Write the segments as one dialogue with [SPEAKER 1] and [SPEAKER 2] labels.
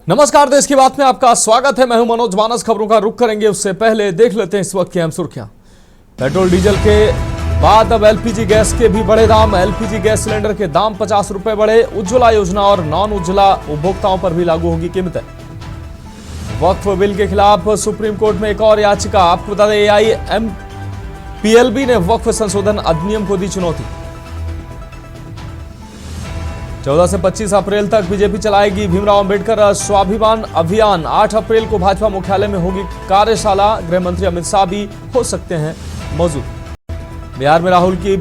[SPEAKER 1] नमस्कार, देश की बात में आपका स्वागत है। मैं हूं मनोज मानस। खबरों का रुख करेंगे उससे पहले देख लेते हैं इस वक्त की अहम सुर्खियां। पेट्रोल डीजल के बाद अब एलपीजी गैस के भी बढ़े दाम। एलपीजी गैस सिलेंडर के दाम 50 रुपए बढ़े। उज्ज्वला योजना और नॉन उज्ज्वला उपभोक्ताओं पर भी लागू होगी कीमतें। वक्फ बिल के खिलाफ सुप्रीम कोर्ट में एक और याचिका। आपको बता दें AIMPLB ने वक्फ संशोधन अधिनियम को दी चुनौती। 14 से 25 अप्रैल तक बीजेपी चलाएगी भीमराव अंबेडकर स्वाभिमान अभियान। 8 अप्रैल को भाजपा मुख्यालय में होगी कार्यशाला। गृह मंत्री अमित शाह भी हो सकते हैं मौजूद। बिहार में राहुल की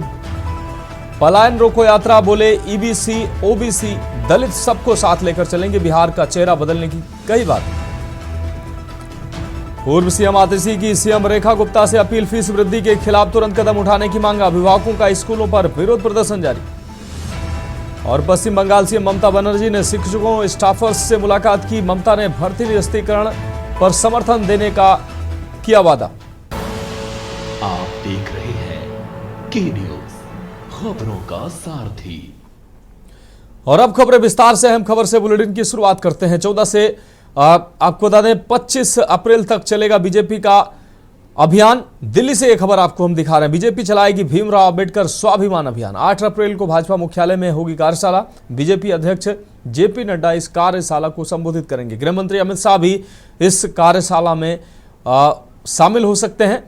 [SPEAKER 1] पलायन रोको यात्रा। बोले EBC OBC दलित सबको साथ लेकर चलेंगे। बिहार का चेहरा बदलने की कई बात। पूर्व सीएम आतिशी की सीएम रेखा गुप्ता से अपील। फीस वृद्धि के खिलाफ तुरंत कदम उठाने की मांग। अभिभावकों का स्कूलों पर विरोध प्रदर्शन जारी। और पश्चिम बंगाल सीएम ममता बनर्जी ने शिक्षकों स्टाफर्स से मुलाकात की। ममता ने भर्ती निरस्तीकरण पर समर्थन देने का किया वादा।
[SPEAKER 2] आप देख रहे हैं के न्यूज, खबरों का सारथी।
[SPEAKER 1] और अब खबरें विस्तार से। अहम खबर से बुलेटिन की शुरुआत करते हैं। 14 से आपको बता दें 25 अप्रैल तक चलेगा बीजेपी का अभियान। दिल्ली से यह खबर आपको हम दिखा रहे हैं। बीजेपी चलाएगी भीमराव अंबेडकर स्वाभिमान अभियान। 8 अप्रैल को भाजपा मुख्यालय में होगी कार्यशाला। बीजेपी अध्यक्ष JP नड्डा इस कार्यशाला को संबोधित करेंगे। गृह मंत्री अमित शाह भी इस कार्यशाला में शामिल हो सकते हैं।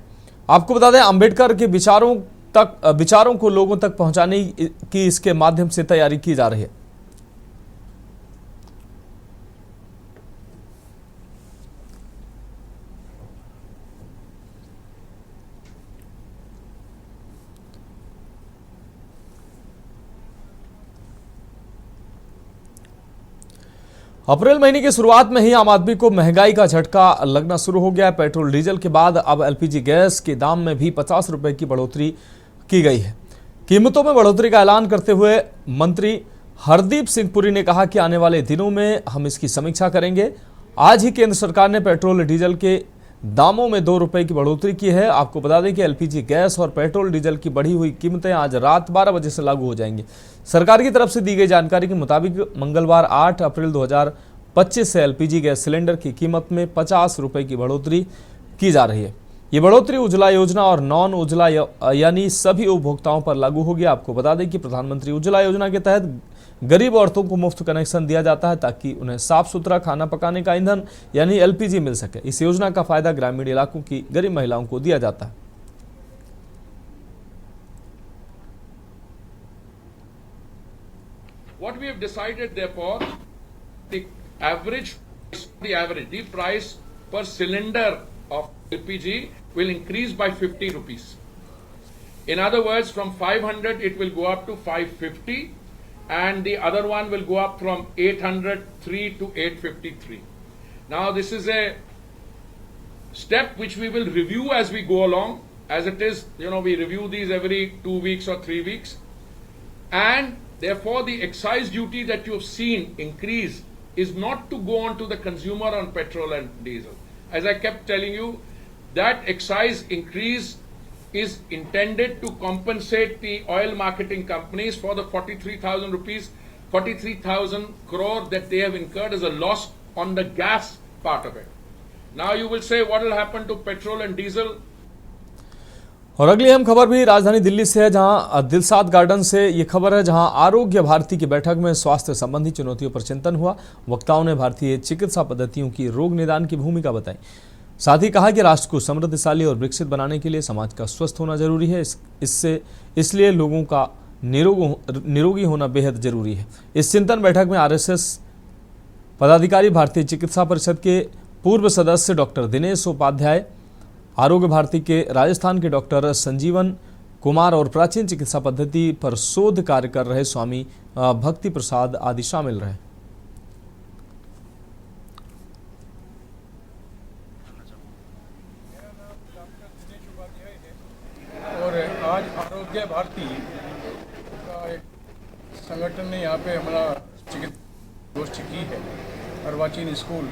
[SPEAKER 1] आपको बता दें अंबेडकर के विचारों को लोगों तक पहुंचाने की इसके माध्यम से तैयारी की जा रही है। अप्रैल महीने की शुरुआत में ही आम आदमी को महंगाई का झटका लगना शुरू हो गया है। पेट्रोल डीजल के बाद अब एलपीजी गैस के दाम में भी 50 रुपए की बढ़ोतरी की गई है। कीमतों में बढ़ोतरी का ऐलान करते हुए मंत्री हरदीप सिंह पुरी ने कहा कि आने वाले दिनों में हम इसकी समीक्षा करेंगे। आज ही केंद्र सरकार ने पेट्रोल डीजल के दामों में 2 रुपए की बढ़ोतरी की है। आपको बता दें कि एलपीजी गैस और पेट्रोल डीजल की बढ़ी हुई कीमतें आज रात 12 बजे से लागू हो जाएंगी। सरकार की तरफ से दी गई जानकारी के मुताबिक मंगलवार 8 अप्रैल 2025 से एलपीजी गैस सिलेंडर की कीमत में 50 रुपए की बढ़ोतरी की जा रही है। ये बढ़ोतरी उज्ज्वला योजना और नॉन उज्ज्वला यानी सभी उपभोक्ताओं पर लागू होगी। आपको बता दें कि प्रधानमंत्री उज्ज्वला योजना के तहत गरीब औरतों को मुफ्त कनेक्शन दिया जाता है ताकि उन्हें साफ सुथरा खाना पकाने का ईंधन यानी एलपीजी मिल सके। इस योजना का फायदा ग्रामीण इलाकों की गरीब महिलाओं को दिया जाता है।
[SPEAKER 3] What we have decided, therefore, the price per cylinder of LPG will increase by 50 rupees. In other words, from 500 it will go up to 550. And the other one will go up from 803 to 853. Now this is a step which we will review as we go along. As it is, we review these every 2 weeks or 3 weeks. And therefore the excise duty that you have seen increase is not to go on to the consumer on petrol and diesel. As I kept telling you, that excise increase is intended to compensate the oil marketing companies for the 43,000 crore that they have incurred as a loss on the gas part of it. Now you will say, what will happen to petrol and diesel?
[SPEAKER 1] और अगली अहम खबर भी राजधानी दिल्ली से है, जहां Dilshad garden से ये खबर है, जहां आरोग्य भारती की बैठक में स्वास्थ्य संबंधी चुनौतियों पर चिंतन हुआ। वक्ताओं ने भारतीय चिकित्सा पद्धतियों की रोग निदान की भूमिका बताई। साथ ही कहा कि राष्ट्र को समृद्धशाली और विकसित बनाने के लिए समाज का स्वस्थ होना जरूरी है। इसलिए लोगों का निरोगी होना बेहद जरूरी है। इस चिंतन बैठक में RSS पदाधिकारी, भारतीय चिकित्सा परिषद के पूर्व सदस्य डॉक्टर दिनेश उपाध्याय, आरोग्य भारती के राजस्थान के डॉक्टर संजीवन कुमार और प्राचीन चिकित्सा पद्धति पर शोध कार्य कर रहे स्वामी भक्ति प्रसाद आदि शामिल रहे।
[SPEAKER 4] आज आरोग्य भारती का एक संगठन ने यहाँ पे हमारा चिकित्सा गोष्ठी की है अर्वाचीन स्कूल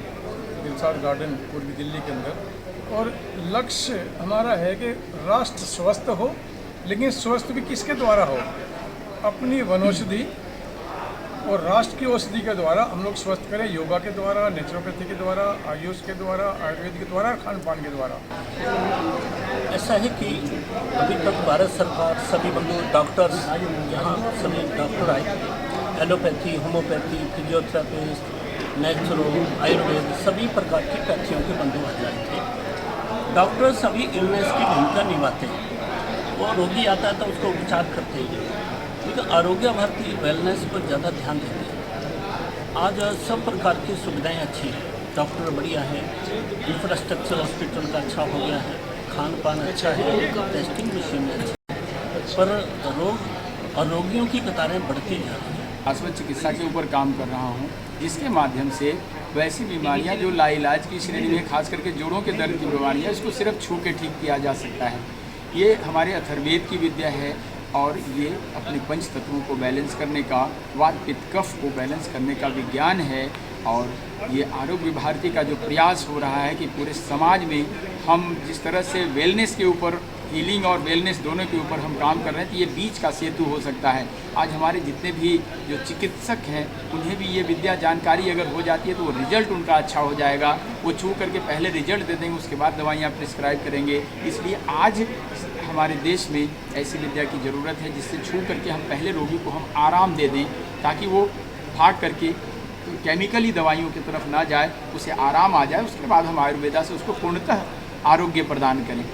[SPEAKER 4] दिलसाद गार्डन पूर्वी दिल्ली के अंदर। और लक्ष्य हमारा है कि राष्ट्र स्वस्थ हो, लेकिन स्वस्थ भी किसके द्वारा हो? अपनी वनौषधि और राष्ट्र की औषधि के द्वारा हम लोग स्वस्थ करें, योगा के द्वारा, नेचुरोपैथी के द्वारा, आयुष के द्वारा, आयुर्वेद के द्वारा, खान पान के द्वारा।
[SPEAKER 5] ऐसा है कि अभी तक भारत सरकार सभी बंधु डॉक्टर्स, यहाँ सभी डॉक्टर आए, allopathy, homeopathy, physiotherapist, naturo, Ayurveda, सभी प्रकार की पैथियों के बंधु आ जाए थे। डॉक्टर सभी इलनेस की भूमिका निभाते हैं, वो रोगी आता है तो उसको उपचार करते हैं, लेकिन आरोग्य भारती वेलनेस पर ज़्यादा ध्यान देती है। आज सब प्रकार की सुविधाएं अच्छी हैं, डॉक्टर बढ़िया है, इंफ्रास्ट्रक्चर हॉस्पिटल का अच्छा हो गया है, खान पान अच्छा है, टेस्टिंग मशीन अच्छी है, पर रोग और रोगियों की कतारें बढ़ती जा रही हैं।
[SPEAKER 6] अस्पताल चिकित्सा के ऊपर काम कर रहा हूँ, जिसके माध्यम से वैसी बीमारियाँ जो लाइलाज की श्रेणी में, खास करके जोड़ों के दर्द की बीमारियाँ, इसको सिर्फ छू के ठीक किया जा सकता है। ये हमारे अथर्ववेद की विद्या है और ये अपने पंच तत्वों को बैलेंस करने का, वात पित्त कफ को बैलेंस करने का विज्ञान है। और ये आरोग्य भारती का जो प्रयास हो रहा है कि पूरे समाज में हम जिस तरह से वेलनेस के ऊपर, हीलिंग और वेलनेस दोनों के ऊपर हम काम कर रहे हैं, तो ये बीच का सेतु हो सकता है। आज हमारे जितने भी जो चिकित्सक हैं, उन्हें भी ये विद्या जानकारी अगर हो जाती है तो वो रिजल्ट उनका अच्छा हो जाएगा। वो छू करके पहले रिजल्ट दे देंगे, उसके बाद दवाइयाँ प्रिस्क्राइब करेंगे। इसलिए आज हमारे देश में ऐसी विद्या की ज़रूरत है जिससे छू करके हम पहले रोगी को हम आराम दे दें, ताकि वो भाग करके केमिकली दवाइयों की तरफ ना जाए, उसे आराम आ जाए। उसके बाद हम आयुर्वेदा से उसको पूर्णतः आरोग्य प्रदान करें।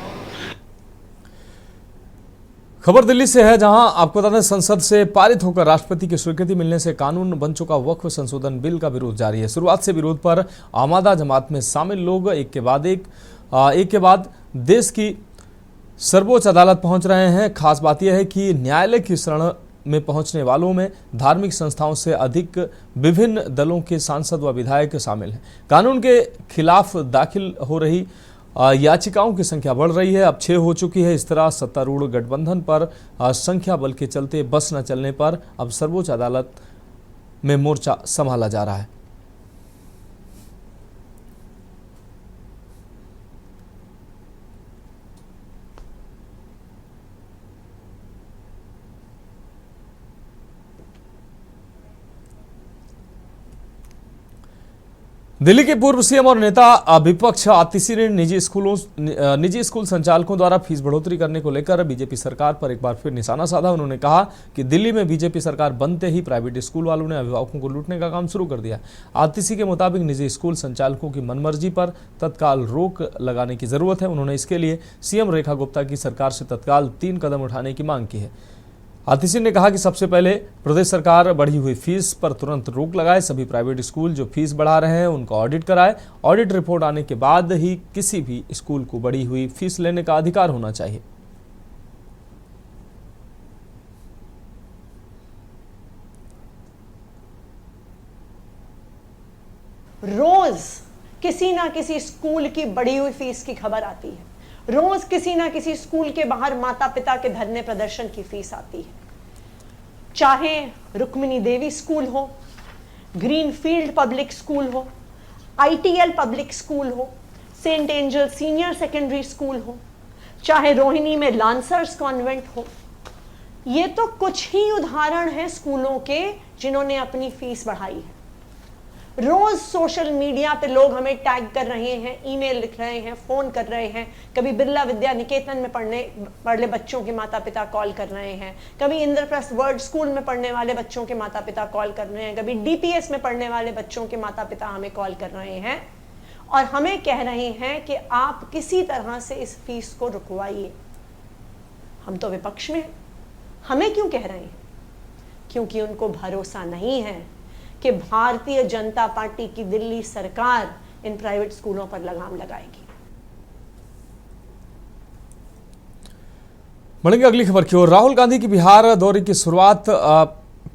[SPEAKER 1] खबर दिल्ली से है, जहां आपको बता दें संसद से पारित होकर राष्ट्रपति की स्वीकृति मिलने से कानून बन चुका वक्फ संशोधन बिल का विरोध जारी है। शुरुआत से विरोध पर आमादा जमात में शामिल लोग एक के बाद देश की सर्वोच्च अदालत पहुंच रहे हैं। खास बात यह है कि न्यायालय की शरण में पहुंचने वालों में धार्मिक संस्थाओं से अधिक विभिन्न दलों के सांसद व विधायक शामिल हैं। कानून के खिलाफ दाखिल हो रही याचिकाओं की संख्या बढ़ रही है, अब 6 हो चुकी है। इस तरह सत्तारूढ़ गठबंधन पर संख्या बल के चलते बस न चलने पर अब सर्वोच्च अदालत में मोर्चा संभाला जा रहा है। दिल्ली के पूर्व सीएम और नेता विपक्ष आतिशी ने निजी स्कूल संचालकों द्वारा फीस बढ़ोतरी करने को लेकर बीजेपी सरकार पर एक बार फिर निशाना साधा। उन्होंने कहा कि दिल्ली में बीजेपी सरकार बनते ही प्राइवेट स्कूल वालों ने अभिभावकों को लूटने का काम शुरू कर दिया। आतिशी के मुताबिक निजी स्कूल संचालकों की मनमर्जी पर तत्काल रोक लगाने की जरूरत है। उन्होंने इसके लिए सीएम रेखा गुप्ता की सरकार से तत्काल 3 कदम उठाने की मांग की है। आतिशी ने कहा कि सबसे पहले प्रदेश सरकार बढ़ी हुई फीस पर तुरंत रोक लगाए, सभी प्राइवेट स्कूल जो फीस बढ़ा रहे हैं उनका ऑडिट कराए। ऑडिट रिपोर्ट आने के बाद ही किसी भी स्कूल को बढ़ी हुई फीस लेने का अधिकार होना चाहिए।
[SPEAKER 7] रोज किसी ना किसी स्कूल की बढ़ी हुई फीस की खबर आती है। रोज किसी ना किसी स्कूल के बाहर माता पिता के धरने प्रदर्शन की फीस आती है। चाहे रुक्मिणी देवी स्कूल हो, ग्रीनफील्ड पब्लिक स्कूल हो, आईटीएल पब्लिक स्कूल हो, Saint Angel senior secondary school हो, चाहे रोहिणी में लांसर्स कॉन्वेंट हो, ये तो कुछ ही उदाहरण हैं स्कूलों के जिन्होंने अपनी फीस बढ़ाई है। रोज सोशल मीडिया पे लोग हमें टैग कर रहे हैं, ईमेल लिख रहे हैं, फोन कर रहे हैं। कभी बिरला विद्या निकेतन में पढ़ने बच्चों के माता पिता कॉल कर रहे हैं, कभी इंद्रप्रस्थ वर्ल्ड स्कूल में पढ़ने वाले बच्चों के माता पिता कॉल कर रहे हैं, कभी डीपीएस में पढ़ने वाले बच्चों के माता पिता हमें कॉल कर रहे हैं और हमें कह रहे हैं कि आप किसी तरह से इस फीस को रुकवाइए। हम तो विपक्ष में हैं, हमें क्यों कह रहे हैं? क्योंकि उनको भरोसा नहीं है कि भारतीय जनता पार्टी की दिल्ली सरकार इन प्राइवेट स्कूलों पर लगाम लगाएगी।
[SPEAKER 1] बढ़ेंगे अगली खबर की ओर। राहुल गांधी की बिहार दौरे की शुरुआत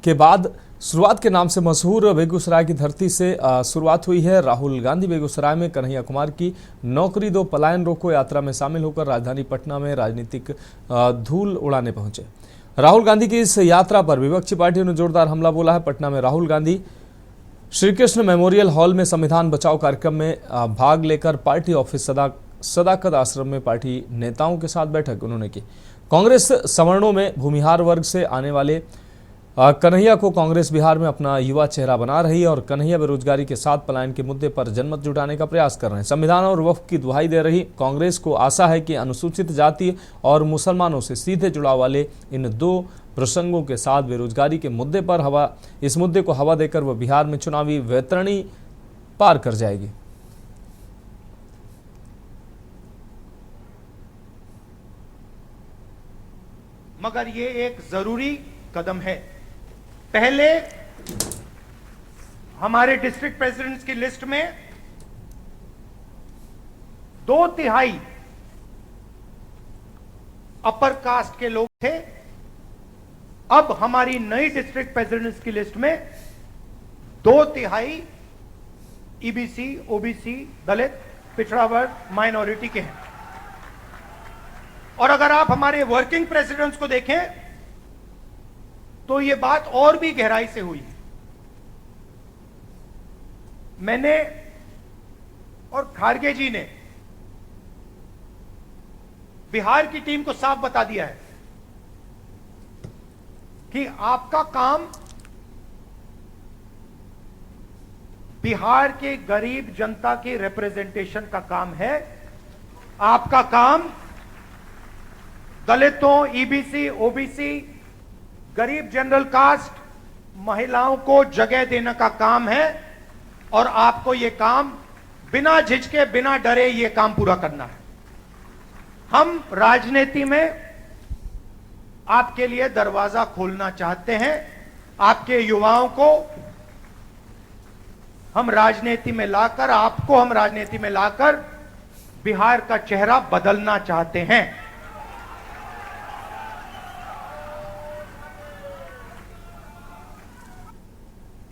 [SPEAKER 1] के बाद शुरुआत के नाम से मशहूर बेगूसराय की धरती से शुरुआत हुई है। राहुल गांधी बेगूसराय में कन्हैया कुमार की नौकरी दो पलायन रोको यात्रा में शामिल होकर राजधानी पटना में राजनीतिक धूल उड़ाने पहुंचे। राहुल गांधी की इस यात्रा पर विपक्षी पार्टियों ने जोरदार हमला बोला है। पटना में राहुल गांधी श्रीकृष्ण मेमोरियल हॉल में संविधान बचाओ कार्यक्रम में भाग लेकर पार्टी ऑफिस सदाकत आश्रम में पार्टी नेताओं के साथ बैठक उन्होंने की। कांग्रेस सवर्णों में भूमिहार वर्ग से आने वाले कन्हैया को कांग्रेस बिहार में अपना युवा चेहरा बना रही है और कन्हैया बेरोजगारी के साथ पलायन के मुद्दे पर जनमत जुटाने का प्रयास कर रहे हैं। संविधान और वक्फ की दुहाई दे रही कांग्रेस को आशा है कि अनुसूचित जाति और मुसलमानों से सीधे जुड़ाव वाले इन दो प्रसंगों के साथ बेरोजगारी के मुद्दे पर इस मुद्दे को हवा देकर वह बिहार में चुनावी वैतरणी पार कर जाएगी।
[SPEAKER 8] मगर ये एक जरूरी कदम है। पहले हमारे डिस्ट्रिक्ट प्रेसिडेंट्स की लिस्ट में 2/3 अपर कास्ट के लोग थे। अब हमारी नई डिस्ट्रिक्ट प्रेसिडेंट्स की लिस्ट में 2/3 ईबीसी, ओबीसी, दलित, पिछड़ा वर्ग, माइनॉरिटी के हैं। और अगर आप हमारे वर्किंग प्रेसिडेंट्स को देखें तो यह बात और भी गहराई से हुई। मैंने और खारगे जी ने बिहार की टीम को साफ बता दिया है कि आपका काम बिहार के गरीब जनता की रिप्रेजेंटेशन का काम है। आपका काम दलितों, ईबीसी, ओबीसी, गरीब जनरल कास्ट, महिलाओं को जगह देने का काम है और आपको यह काम बिना झिझके, बिना डरे यह काम पूरा करना है। हम राजनीति में आपके लिए दरवाजा खोलना चाहते हैं। आपके युवाओं को हम राजनीति में लाकर, आपको हम राजनीति में लाकर बिहार का चेहरा बदलना चाहते हैं।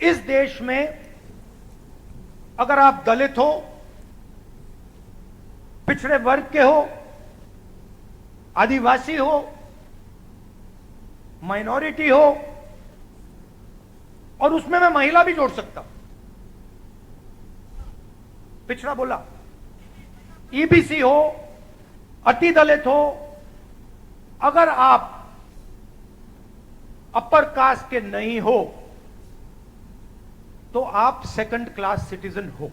[SPEAKER 8] इस देश में अगर आप दलित हो, पिछड़े वर्ग के हो, आदिवासी हो, माइनॉरिटी हो, और उसमें मैं महिला भी जोड़ सकता हूं, पिछड़ा बोला, ईबीसी हो, अति दलित हो, अगर आप अपर कास्ट के नहीं हो तो आप सेकंड क्लास सिटीजन हो।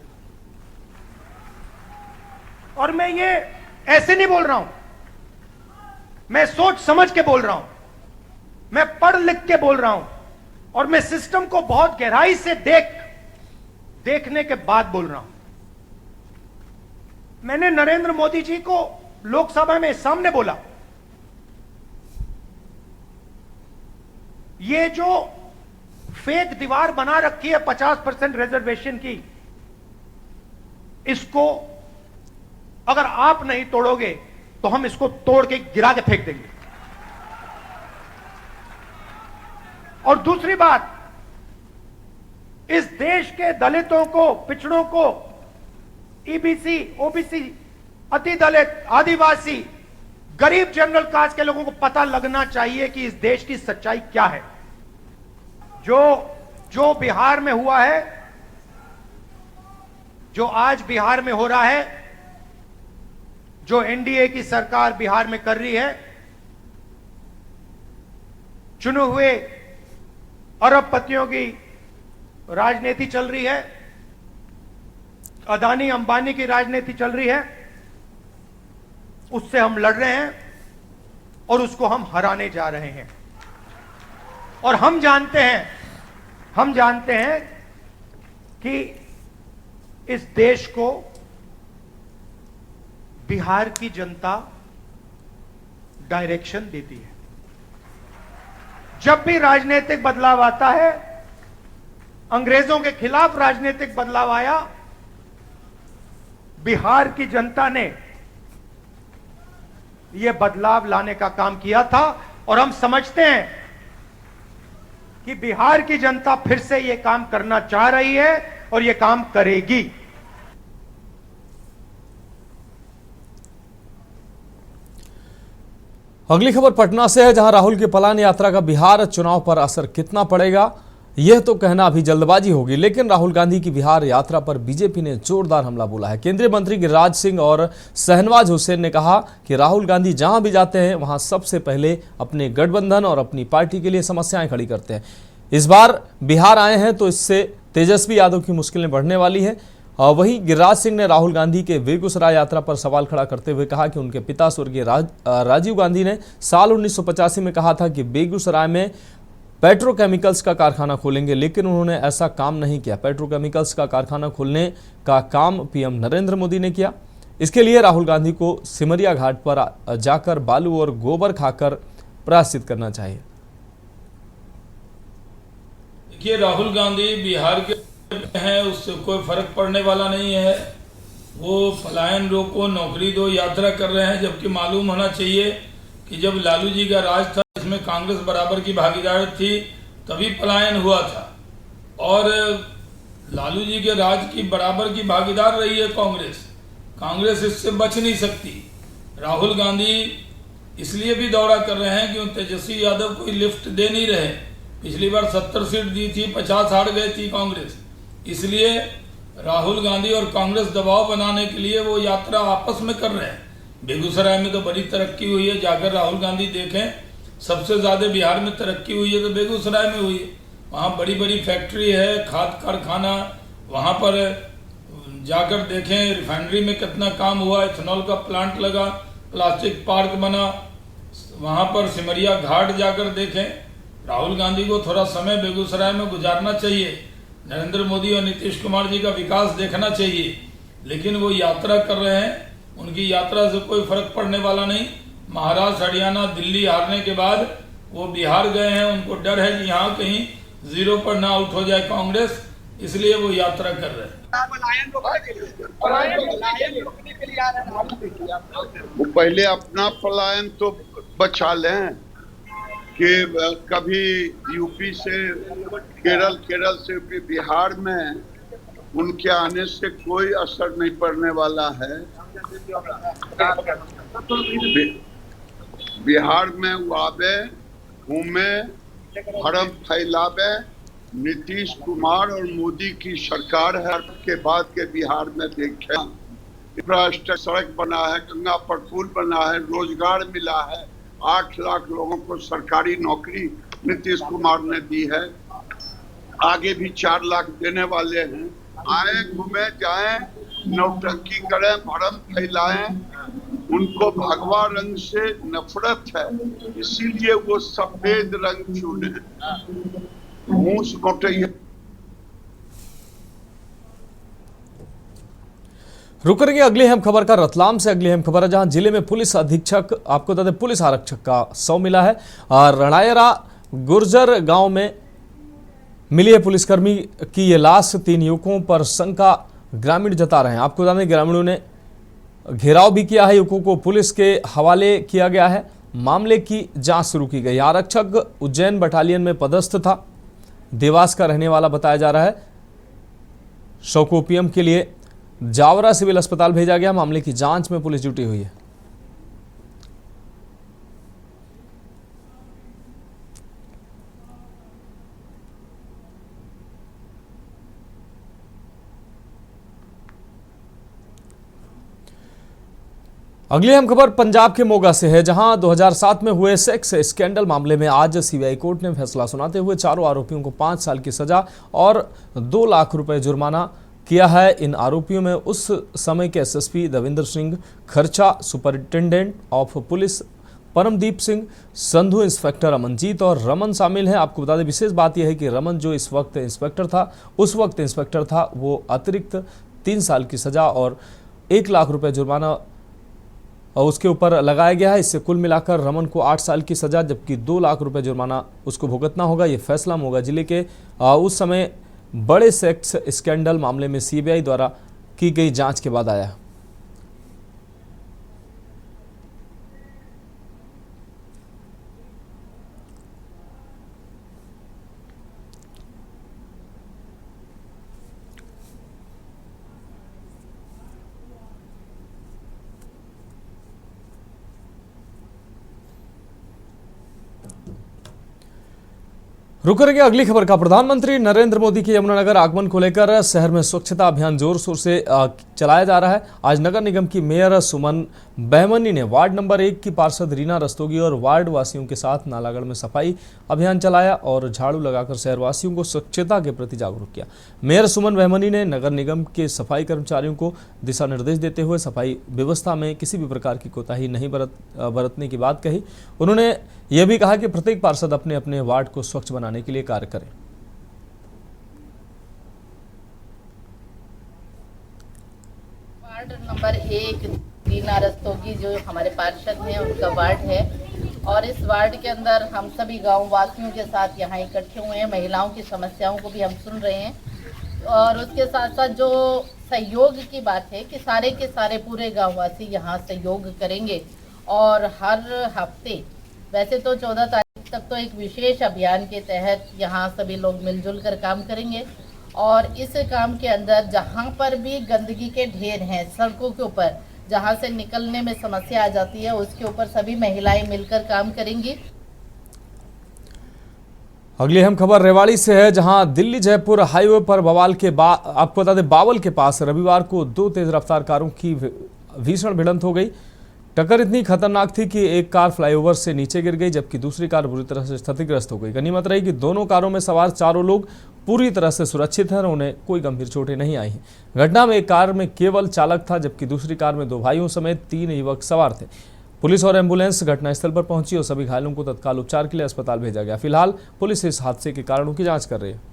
[SPEAKER 8] और मैं ये ऐसे नहीं बोल रहा हूं, मैं सोच समझ के बोल रहा हूं, मैं पढ़ लिख के बोल रहा हूं और मैं सिस्टम को बहुत गहराई से देखने के बाद बोल रहा हूं। मैंने नरेंद्र मोदी जी को लोकसभा में सामने बोला, ये जो फेक दीवार बना रखी है 50% रिजर्वेशन की, इसको अगर आप नहीं तोड़ोगे तो हम इसको तोड़ के गिरा के फेंक देंगे। और दूसरी बात, इस देश के दलितों को, पिछड़ों को, ईबीसी, ओबीसी, अति दलित, आदिवासी, गरीब जनरल कास्ट के लोगों को पता लगना चाहिए कि इस देश की सच्चाई क्या है। जो बिहार में हुआ है, जो आज बिहार में हो रहा है, जो एनडीए की सरकार बिहार में कर रही है, चुने हुए अरबपतियों की राजनीति चल रही है, अदानी अंबानी की राजनीति चल रही है, उससे हम लड़ रहे हैं और उसको हम हराने जा रहे हैं। और हम जानते हैं कि इस देश को बिहार की जनता डायरेक्शन देती है। जब भी राजनीतिक बदलाव आता है, अंग्रेजों के खिलाफ राजनीतिक बदलाव आया, बिहार की जनता ने यह बदलाव लाने का काम किया था। और हम समझते हैं कि बिहार की जनता फिर से यह काम करना चाह रही है और यह काम करेगी।
[SPEAKER 1] अगली खबर पटना से है, जहां राहुल की पलायन यात्रा का बिहार चुनाव पर असर कितना पड़ेगा, यह तो कहना अभी जल्दबाजी होगी, लेकिन राहुल गांधी की बिहार यात्रा पर बीजेपी ने जोरदार हमला बोला है। केंद्रीय मंत्री गिरिराज सिंह और शहनवाज हुसैन ने कहा कि राहुल गांधी जहां भी जाते हैं वहां सबसे पहले अपने गठबंधन और अपनी पार्टी के लिए समस्याएं खड़ी करते हैं। इस बार बिहार आए हैं तो इससे तेजस्वी यादव की मुश्किलें बढ़ने वाली है। वहीं गिरिराज सिंह ने राहुल गांधी के बेगूसराय यात्रा पर सवाल खड़ा करते हुए कहा कि उनके पिता स्वर्गीय राजीव गांधी ने साल 1985 में कहा था कि बेगूसराय में पेट्रोकेमिकल्स का कारखाना खोलेंगे, लेकिन उन्होंने ऐसा काम नहीं किया। पेट्रोकेमिकल्स का कारखाना खोलने का काम पीएम नरेंद्र मोदी ने किया। इसके लिए राहुल गांधी को सिमरिया घाट पर जाकर बालू और गोबर खाकर प्रायश्चित करना चाहिए।
[SPEAKER 9] देखिए, राहुल गांधी बिहार के हैं, उससे कोई फर्क पड़ने वाला नहीं है। वो पलायन रोको, नौकरी दो यात्रा कर रहे हैं, जबकि मालूम होना चाहिए कि जब लालू जी का राज था, इसमें कांग्रेस बराबर की भागीदारी थी, तभी पलायन हुआ था। और लालू जी के राज की बराबर की भागीदार रही है कांग्रेस। कांग्रेस इससे बच नहीं सकती। राहुल गांधी इसलिए भी दौरा कर रहे हैं कि तेजस्वी यादव को लिफ्ट दे नहीं रहे। पिछली बार 70 सीट दी थी, 50 हार गई थी कांग्रेस। इसलिए राहुल गांधी और कांग्रेस दबाव बनाने के लिए वो यात्रा आपस में कर रहे हैं। बेगूसराय में तो बड़ी तरक्की हुई है, जाकर राहुल गांधी देखें। सबसे ज्यादा बिहार में तरक्की हुई है तो बेगूसराय में हुई है। वहाँ बड़ी बड़ी फैक्ट्री है, खाद कारखाना, वहाँ पर जाकर देखें। रिफाइनरी में कितना काम हुआ, इथेनॉल का प्लांट लगा, प्लास्टिक पार्क बना। वहाँ पर सिमरिया घाट जाकर देखें। राहुल गांधी को थोड़ा समय बेगूसराय में गुजारना चाहिए। नरेंद्र मोदी और नीतीश कुमार जी का विकास देखना चाहिए, लेकिन वो यात्रा कर रहे हैं। उनकी यात्रा से कोई फर्क पड़ने वाला नहीं। महाराष्ट्र, हरियाणा, दिल्ली हारने के बाद वो बिहार गए हैं। उनको डर है कि यहाँ कहीं जीरो पर ना आउट हो जाए कांग्रेस, इसलिए वो यात्रा कर रहे हैं।
[SPEAKER 10] वो पहले अपना पलायन तो बचा लें कि कभी यूपी से केरल, केरल से बिहार में उनके आने से कोई असर नहीं पड़ने वाला है। बिहार में वो आवे, घूमे, भरम फैलावे। नीतीश कुमार और मोदी की सरकार है के बाद के बिहार में देखें, इंफ्रास्ट्रक्चर, सड़क बना है, गंगा पर पुल बना है, रोजगार मिला है। 8 लाख लोगों को सरकारी नौकरी नीतीश कुमार ने दी है। आगे भी 4 लाख देने वाले हैं। आए, घूमे, जाएं, नौटंकी करें, भरम फैलाएं। उनको भगवा रंग से नफरत है, इसीलिए वो सफेद रंग चुने। मुंह से मोटे।
[SPEAKER 1] रुक रही अगली अहम खबर का रतलाम से। अगली अहम खबर है जहां जिले में पुलिस अधीक्षक, आपको बता दें पुलिस आरक्षक का शव मिला है। रणायरा गुर्जर गांव में मिली है पुलिसकर्मी की ये लाश। 3 युवकों पर शंका ग्रामीण जता रहे हैं। आपको बता दें ग्रामीणों ने घेराव भी किया है, युवकों को पुलिस के हवाले किया गया है। मामले की जांच शुरू की गई। आरक्षक उज्जैन बटालियन में पदस्थ था, देवास का रहने वाला बताया जा रहा है। शव को पीएम के लिए जावरा सिविल अस्पताल भेजा गया। मामले की जांच में पुलिस जुटी हुई है। अगली अहम खबर पंजाब के मोगा से है जहां 2007 में हुए सेक्स स्कैंडल मामले में आज सीबीआई कोर्ट ने फैसला सुनाते हुए चारों आरोपियों को 5 साल की सजा और 2 लाख रुपए जुर्माना किया है। इन आरोपियों में उस समय के एसएसपी देवेंद्र सिंह खर्चा, superintendent of police Paramdeep Singh, Sandhu inspector Amanjeet और रमन शामिल हैं। आपको बता दें विशेष बात यह है कि रमन जो इस वक्त इंस्पेक्टर था, उस वक्त इंस्पेक्टर था, वो अतिरिक्त 3 साल की सजा और 1 लाख रुपए जुर्माना उसके ऊपर लगाया गया है। इससे कुल मिलाकर रमन को 8 साल की सजा जबकि 2 लाख रुपए जुर्माना उसको भुगतना होगा। ये फैसला मोगा जिले के उस समय बड़े सेक्स स्कैंडल मामले में सीबीआई द्वारा की गई जांच के बाद आया। रुक करेंगे अगली खबर का। प्रधानमंत्री नरेंद्र मोदी के यमुनानगर आगमन को लेकर शहर में स्वच्छता अभियान जोर शोर से चलाया जा रहा है। आज नगर निगम की मेयर सुमन बहमनी ने वार्ड नंबर 1 की पार्षद रीना रस्तोगी और वार्ड वासियों के साथ नालागढ़ में सफाई अभियान चलाया और झाड़ू लगाकर शहरवासियों को स्वच्छता के प्रति जागरूक किया। मेयर सुमन बहमनी ने नगर निगम के सफाई कर्मचारियों को दिशा निर्देश देते हुए सफाई व्यवस्था में किसी भी प्रकार की कोताही नहीं बरतने की बात कही। उन्होंने यह भी कहा कि प्रत्येक पार्षद अपने अपने वार्ड को स्वच्छ बनाने के लिए कार्य करें।
[SPEAKER 11] वार्ड नंबर 1 रीना रस्तोगी जो हमारे पार्षद हैं उनका वार्ड है और इस वार्ड के अंदर हम सभी गांव वासियों के साथ यहाँ इकट्ठे हुए हैं। महिलाओं की समस्याओं को भी हम सुन रहे हैं और उसके साथ साथ जो सहयोग की बात है कि सारे के सारे पूरे गाँव वासी यहाँ सहयोग करेंगे और हर हफ्ते वैसे तो 14 तारीख तक तो एक विशेष अभियान के तहत यहाँ सभी लोग मिलजुल कर काम करेंगे और इस काम के अंदर जहाँ पर भी गंदगी के ढेर हैं सड़कों के ऊपर जहाँ से निकलने में समस्या आ जाती है उसके ऊपर सभी महिलाएं मिलकर काम करेंगी।
[SPEAKER 1] अगली अहम खबर रेवाड़ी से है, जहां दिल्ली जयपुर हाईवे पर आपको बता दें बावल के पास रविवार को 2 तेज रफ्तार कारों की भीषण भिड़ंत हो गई। टक्कर इतनी खतरनाक थी कि एक कार फ्लाईओवर से नीचे गिर गई जबकि दूसरी कार बुरी तरह से क्षतिग्रस्त हो गई। गनीमत रही कि दोनों कारों में सवार चारों लोग पूरी तरह से सुरक्षित हैं और उन्हें कोई गंभीर चोटें नहीं आई हैं। घटना में एक कार में केवल चालक था जबकि दूसरी कार में 2 भाइयों समेत 3 युवक सवार थे। पुलिस और एम्बुलेंस घटनास्थल पर पहुंची और सभी घायलों को तत्काल उपचार के लिए अस्पताल भेजा गया। फिलहाल पुलिस इस हादसे के कारणों की जांच कर रही है।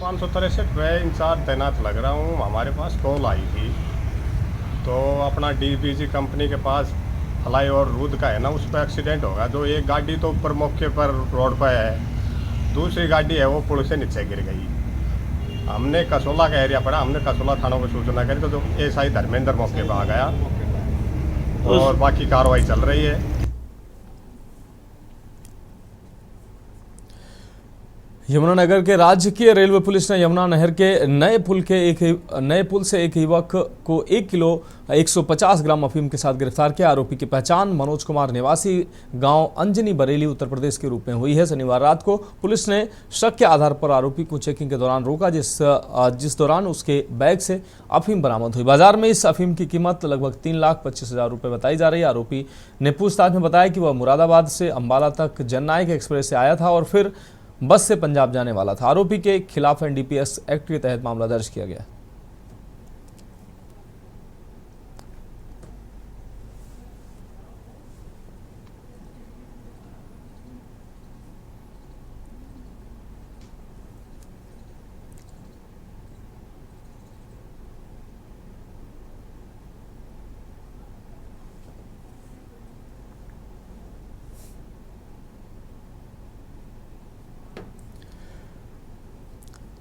[SPEAKER 12] पाँच 563 वह इंचार्ज तैनात लग रहा हूँ। हमारे पास कॉल आई थी तो अपना डीबीजी कंपनी के पास फ्लाई और रूद का है ना, उस पर एक्सीडेंट होगा। जो एक गाड़ी तो ऊपर मौके पर रोड पर है, दूसरी गाड़ी है वो पुल से नीचे गिर गई। हमने कसोला का एरिया पड़ा, हमने कसोला थानों को सूचना करी तो जो एसआई धर्मेंद्र मौके पर आ गया और बाकी कार्रवाई चल रही है।
[SPEAKER 1] यमुनानगर के राजकीय रेलवे पुलिस ने यमुना नहर के नए पुल से एक युवक को 1 किलो 150 ग्राम अफीम के साथ गिरफ्तार किया। आरोपी की पहचान मनोज कुमार निवासी गांव अंजनी बरेली उत्तर प्रदेश के रूप में हुई है। शनिवार रात को पुलिस ने शक के आधार पर आरोपी को चेकिंग के दौरान रोका जिस दौरान उसके बैग से अफीम बरामद हुई। बाजार में इस अफीम की कीमत लगभग 3,25,000 रुपये बताई जा रही है। आरोपी ने पूछताछ में बताया कि वह मुरादाबाद से अंबाला तक जननायक एक्सप्रेस से आया था और फिर बस से पंजाब जाने वाला था। आरोपी के खिलाफ एनडीपीएस एक्ट के तहत मामला दर्ज किया गया।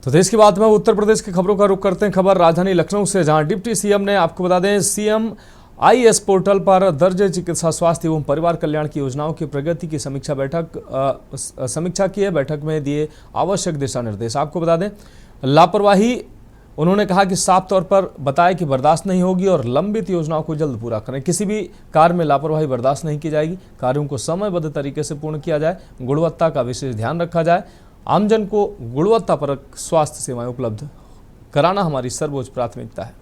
[SPEAKER 1] तो देश की बात में उत्तर प्रदेश की खबरों का रुख करते हैं। खबर राजधानी लखनऊ से, जहां डिप्टी सीएम ने, आपको बता दें, सीएम आईएस पोर्टल पर दर्ज चिकित्सा स्वास्थ्य एवं परिवार कल्याण की योजनाओं की प्रगति की समीक्षा की है। बैठक में दिए आवश्यक दिशा निर्देश। आपको बता दें, लापरवाही उन्होंने कहा कि साफ तौर पर बताया कि बर्दाश्त नहीं होगी और लंबित योजनाओं को जल्द पूरा करें। किसी भी कार्य में लापरवाही बर्दाश्त नहीं की जाएगी। कार्यों को समयबद्ध तरीके से पूर्ण किया जाए, गुणवत्ता का विशेष ध्यान रखा जाए। आमजन को गुणवत्तापरक स्वास्थ्य सेवाएं उपलब्ध कराना हमारी सर्वोच्च प्राथमिकता है।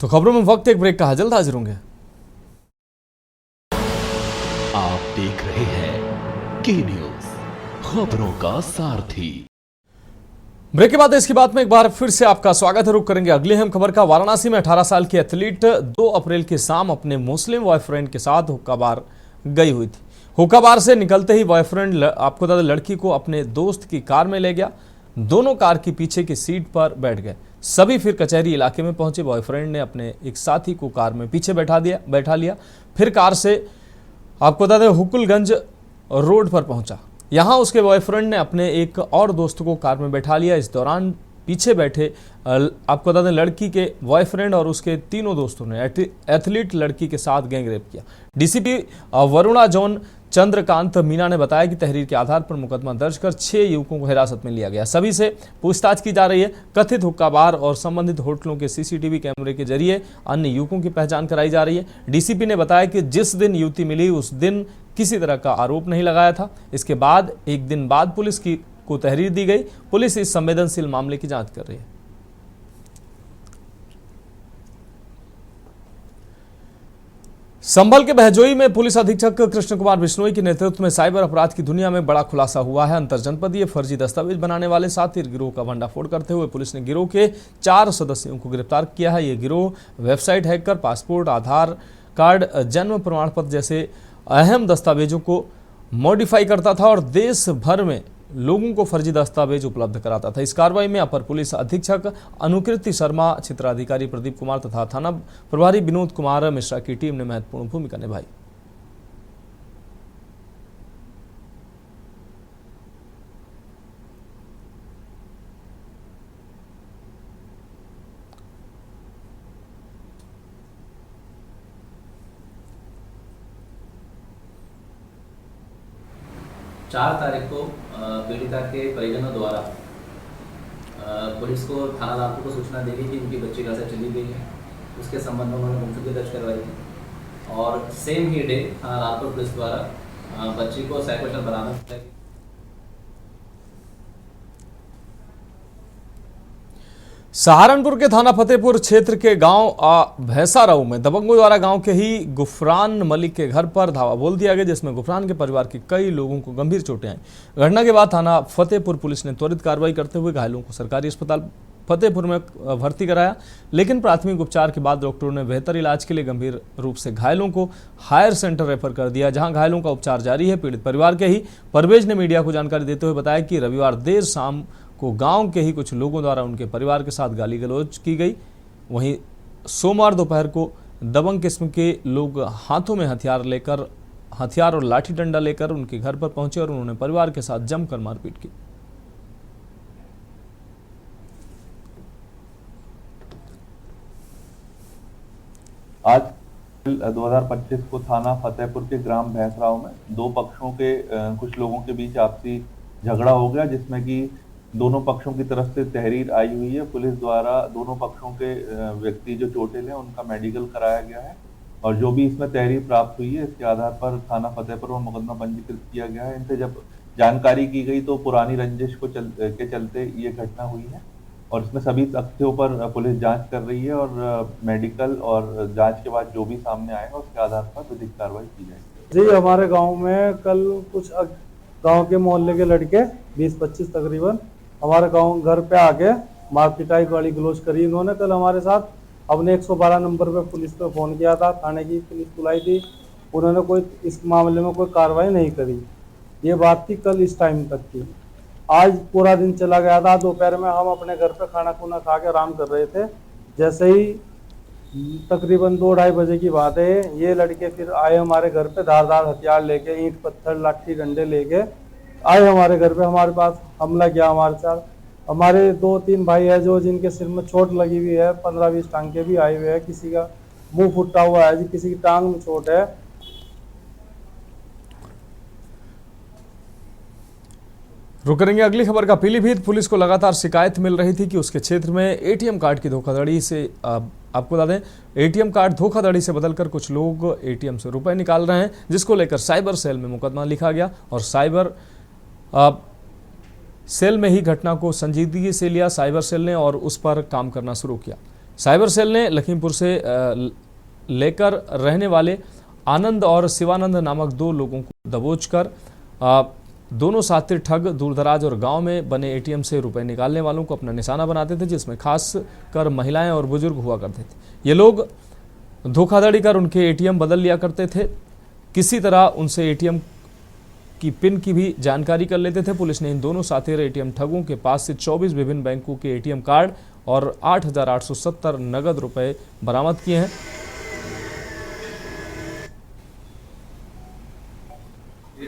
[SPEAKER 1] तो खबरों में वक्त एक ब्रेक का है, जल्द हाजिर होंगे।
[SPEAKER 2] आप देख रहे हैं के न्यूज, खबरों का सारथी।
[SPEAKER 1] ब्रेक के बाद इसकी बात में एक बार फिर से आपका स्वागत है। रुक करेंगे अगली अहम खबर का। वाराणसी में 18 साल की एथलीट 2 अप्रैल की शाम अपने मुस्लिम बॉयफ्रेंड के साथ हुक्का बार गई हुई थी। हुक्का बार से निकलते ही बॉयफ्रेंड आपको बता दें लड़की को अपने दोस्त की कार में ले गया। दोनों कार की पीछे की सीट पर बैठ गए। सभी फिर कचहरी इलाके में पहुंचे। बॉयफ्रेंड ने अपने एक साथी को कार में पीछे बैठा लिया। फिर कार से आपको बता दें हुकुलगंज रोड पर पहुंचा। यहां उसके बॉयफ्रेंड ने अपने एक और दोस्त को कार में बैठा लिया। इस दौरान पीछे बैठे आपको बता दें लड़की के बॉयफ्रेंड और उसके तीनों दोस्तों ने एथलीट लड़की के साथ गैंगरेप किया। डीसीपी वरुणा जोन चंद्रकांत मीना ने बताया कि तहरीर के आधार पर मुकदमा दर्ज कर 6 युवकों को हिरासत में लिया गया। सभी से पूछताछ की जा रही है। कथित हुक्का बार और संबंधित होटलों के सीसीटीवी कैमरे के जरिए अन्य युवकों की पहचान कराई जा रही है। डीसीपी ने बताया कि जिस दिन युवती मिली उस दिन किसी तरह का आरोप नहीं लगाया था। इसके बाद एक दिन बाद पुलिस को तहरीर दी गई। पुलिस इस संवेदनशील मामले की जांच कर रही है। संभल के बहजोई में पुलिस अधीक्षक कृष्ण कुमार बिश्नोई के नेतृत्व में साइबर अपराध की दुनिया में बड़ा खुलासा हुआ है। अंतरजनपदीय फर्जी दस्तावेज बनाने वाले सातिर गिरोह का भंडाफोड़ करते हुए पुलिस ने गिरोह के 4 सदस्यों को गिरफ्तार किया है। ये गिरोह वेबसाइट हैक कर पासपोर्ट, आधार कार्ड, जन्म प्रमाण पत्र जैसे अहम दस्तावेजों को मॉडिफाई करता था और देश भर में लोगों को फर्जी दस्तावेज उपलब्ध कराता था। इस कार्रवाई में अपर पुलिस अधीक्षक अनुकृति शर्मा, क्षेत्राधिकारी प्रदीप कुमार तथा थाना प्रभारी विनोद कुमार मिश्रा की टीम ने महत्वपूर्ण भूमिका निभाई।
[SPEAKER 13] चार तारीख को पीड़िता के परिजनों द्वारा पुलिस को थाना लालपुर को सूचना दी गई कि उनकी बच्ची घर से चली गई है। उसके संबंध में उन्होंने गुमशुदगी दर्ज करवाई थी और सेम ही डे थाना लालपुर पुलिस द्वारा बच्ची को सकुशल बरामद किया।
[SPEAKER 1] सहारनपुर के थाना फतेहपुर क्षेत्र के गांव भैंसाराऊ में दबंगों द्वारा गांव के ही गुफरान मलिक के घर पर धावा बोल दिया गया, जिसमें गुफरान के परिवार के कई लोगों को गंभीर चोटें आई। घटना के बाद थाना फतेहपुर पुलिस ने त्वरित कार्रवाई करते हुए घायलों को सरकारी अस्पताल फतेहपुर में भर्ती कराया, लेकिन प्राथमिक उपचार के बाद डॉक्टरों ने बेहतर इलाज के लिए गंभीर रूप से घायलों को हायर सेंटर रेफर कर दिया, जहां घायलों का उपचार जारी है। पीड़ित परिवार के ही परवेज ने मीडिया को जानकारी देते हुए बताया कि रविवार देर शाम को गांव के ही कुछ लोगों द्वारा उनके परिवार के साथ गाली गलौज की गई। वहीं सोमवार दोपहर को दबंग किस्म के लोग हाथों में हथियार और लाठी डंडा लेकर उनके घर पर पहुंचे और उन्होंने परिवार के साथ जमकर मारपीट की।
[SPEAKER 14] आज 2025 को थाना फतेहपुर के ग्राम भैंसराव में दो पक्षों के कुछ लोगों के बीच आपसी झगड़ा हो गया, जिसमें कि दोनों पक्षों की तरफ से तहरीर आई हुई है। पुलिस द्वारा दोनों पक्षों के व्यक्ति जो चोटिल हैं उनका मेडिकल कराया गया है और जो भी इसमें तहरीर प्राप्त हुई है इसके आधार पर थाना फतेहपुर में मुकदमा पंजीकृत किया गया है। इनसे जब जानकारी की गई तो पुरानी रंजिश के चलते ये घटना हुई है और इसमें सभी तथ्यों पर पुलिस जांच कर रही है और मेडिकल और जांच के बाद जो भी सामने आएगा उसके आधार पर विधिक कार्रवाई की जाएगी।
[SPEAKER 15] जी, हमारे गाँव में कल कुछ गाँव के मोहल्ले के लड़के 20-25 तकरीबन हमारे गांव घर पे आके मार पिटाई गाली गलौज करी। इन्होंने कल हमारे साथ अपने 112 नंबर पे पुलिस पे फ़ोन किया था, थाने की पुलिस बुलाई थी। उन्होंने कोई इस मामले में कोई कार्रवाई नहीं करी। ये बात थी कल इस टाइम तक की। आज पूरा दिन चला गया था। दोपहर में हम अपने घर पे खाना खुना खा के आराम कर रहे थे। जैसे ही तकरीबन 2-2:30 बजे की बात है, ये लड़के फिर आए हमारे घर पे धारदार हथियार लेके, ईंट पत्थर लाठी डंडे लेके आए हमारे घर पे। हमारे पास हमला किया हमारे साथ। हमारे 2-3 भाई है जो जिनके सिर में चोट लगी हुई है, 15-20 टांके भी आए हुए हैं। किसी का मुंह फुटा हुआ है जी, किसी की टांग में चोट है।
[SPEAKER 1] रुक करेंगे अगली खबर का। पीलीभीत पुलिस को लगातार शिकायत मिल रही थी कि उसके क्षेत्र में एटीएम कार्ड की धोखाधड़ी से आपको बता दें एटीएम कार्ड धोखाधड़ी से बदलकर कुछ लोग एटीएम से रुपए निकाल रहे हैं, जिसको लेकर साइबर सेल में मुकदमा लिखा गया और साइबर सेल में ही घटना को संजीदगी से लिया साइबर सेल ने और उस पर काम करना शुरू किया। साइबर सेल ने लखीमपुर से लेकर रहने वाले आनंद और शिवानंद नामक 2 लोगों को दबोच कर दोनों साथी ठग दूरदराज और गांव में बने एटीएम से रुपए निकालने वालों को अपना निशाना बनाते थे, जिसमें खास कर महिलाएं और बुजुर्ग हुआ करते थे। ये लोग धोखाधड़ी कर उनके एटीएम बदल लिया करते थे। किसी तरह उनसे एटीएम की पिन की भी जानकारी कर लेते थे। पुलिस ने इन दोनों साथी एटीएम ठगों के पास से 24 विभिन्न बैंकों के एटीएम कार्ड और 8,870 नगद रुपए बरामद किए हैं।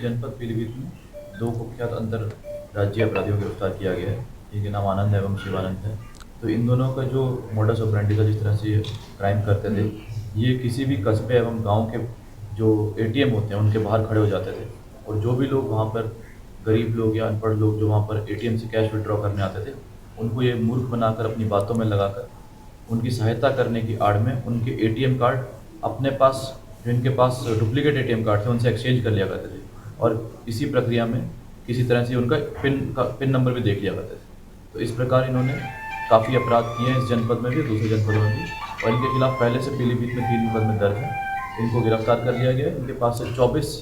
[SPEAKER 16] जनपद पीलीभीत में 2 कुख्यात अंतर राज्य अपराधियों को गिरफ्तार किया गया है, जिनके नाम आनंद एवं शिवानंद है। तो इन दोनों का जो मोडस ऑपरेंडी था, जिस तरह से ये क्राइम करते थे, ये किसी भी कस्बे एवं गांव के जो एटीएम होते हैं उनके बाहर खड़े हो जाते थे, और जो भी लोग वहाँ पर गरीब लोग या अनपढ़ लोग जो वहाँ पर एटीएम से कैश विड्रॉ करने आते थे, उनको ये मूर्ख बनाकर अपनी बातों में लगाकर उनकी सहायता करने की आड़ में उनके एटीएम कार्ड अपने पास, जो इनके पास डुप्लीकेट एटीएम कार्ड थे, उनसे एक्सचेंज कर लिया करते थे, और इसी प्रक्रिया में किसी तरह से उनका पिन नंबर भी देख लिया करते थे। तो इस प्रकार इन्होंने काफ़ी अपराध किए हैं इस जनपद में भी, दूसरे जनपदों में भी, और इनके खिलाफ पहले से पीलीभीत में 3 मुकदमे दर्ज हैं। इनको गिरफ्तार कर लिया गया है। इनके पास से 24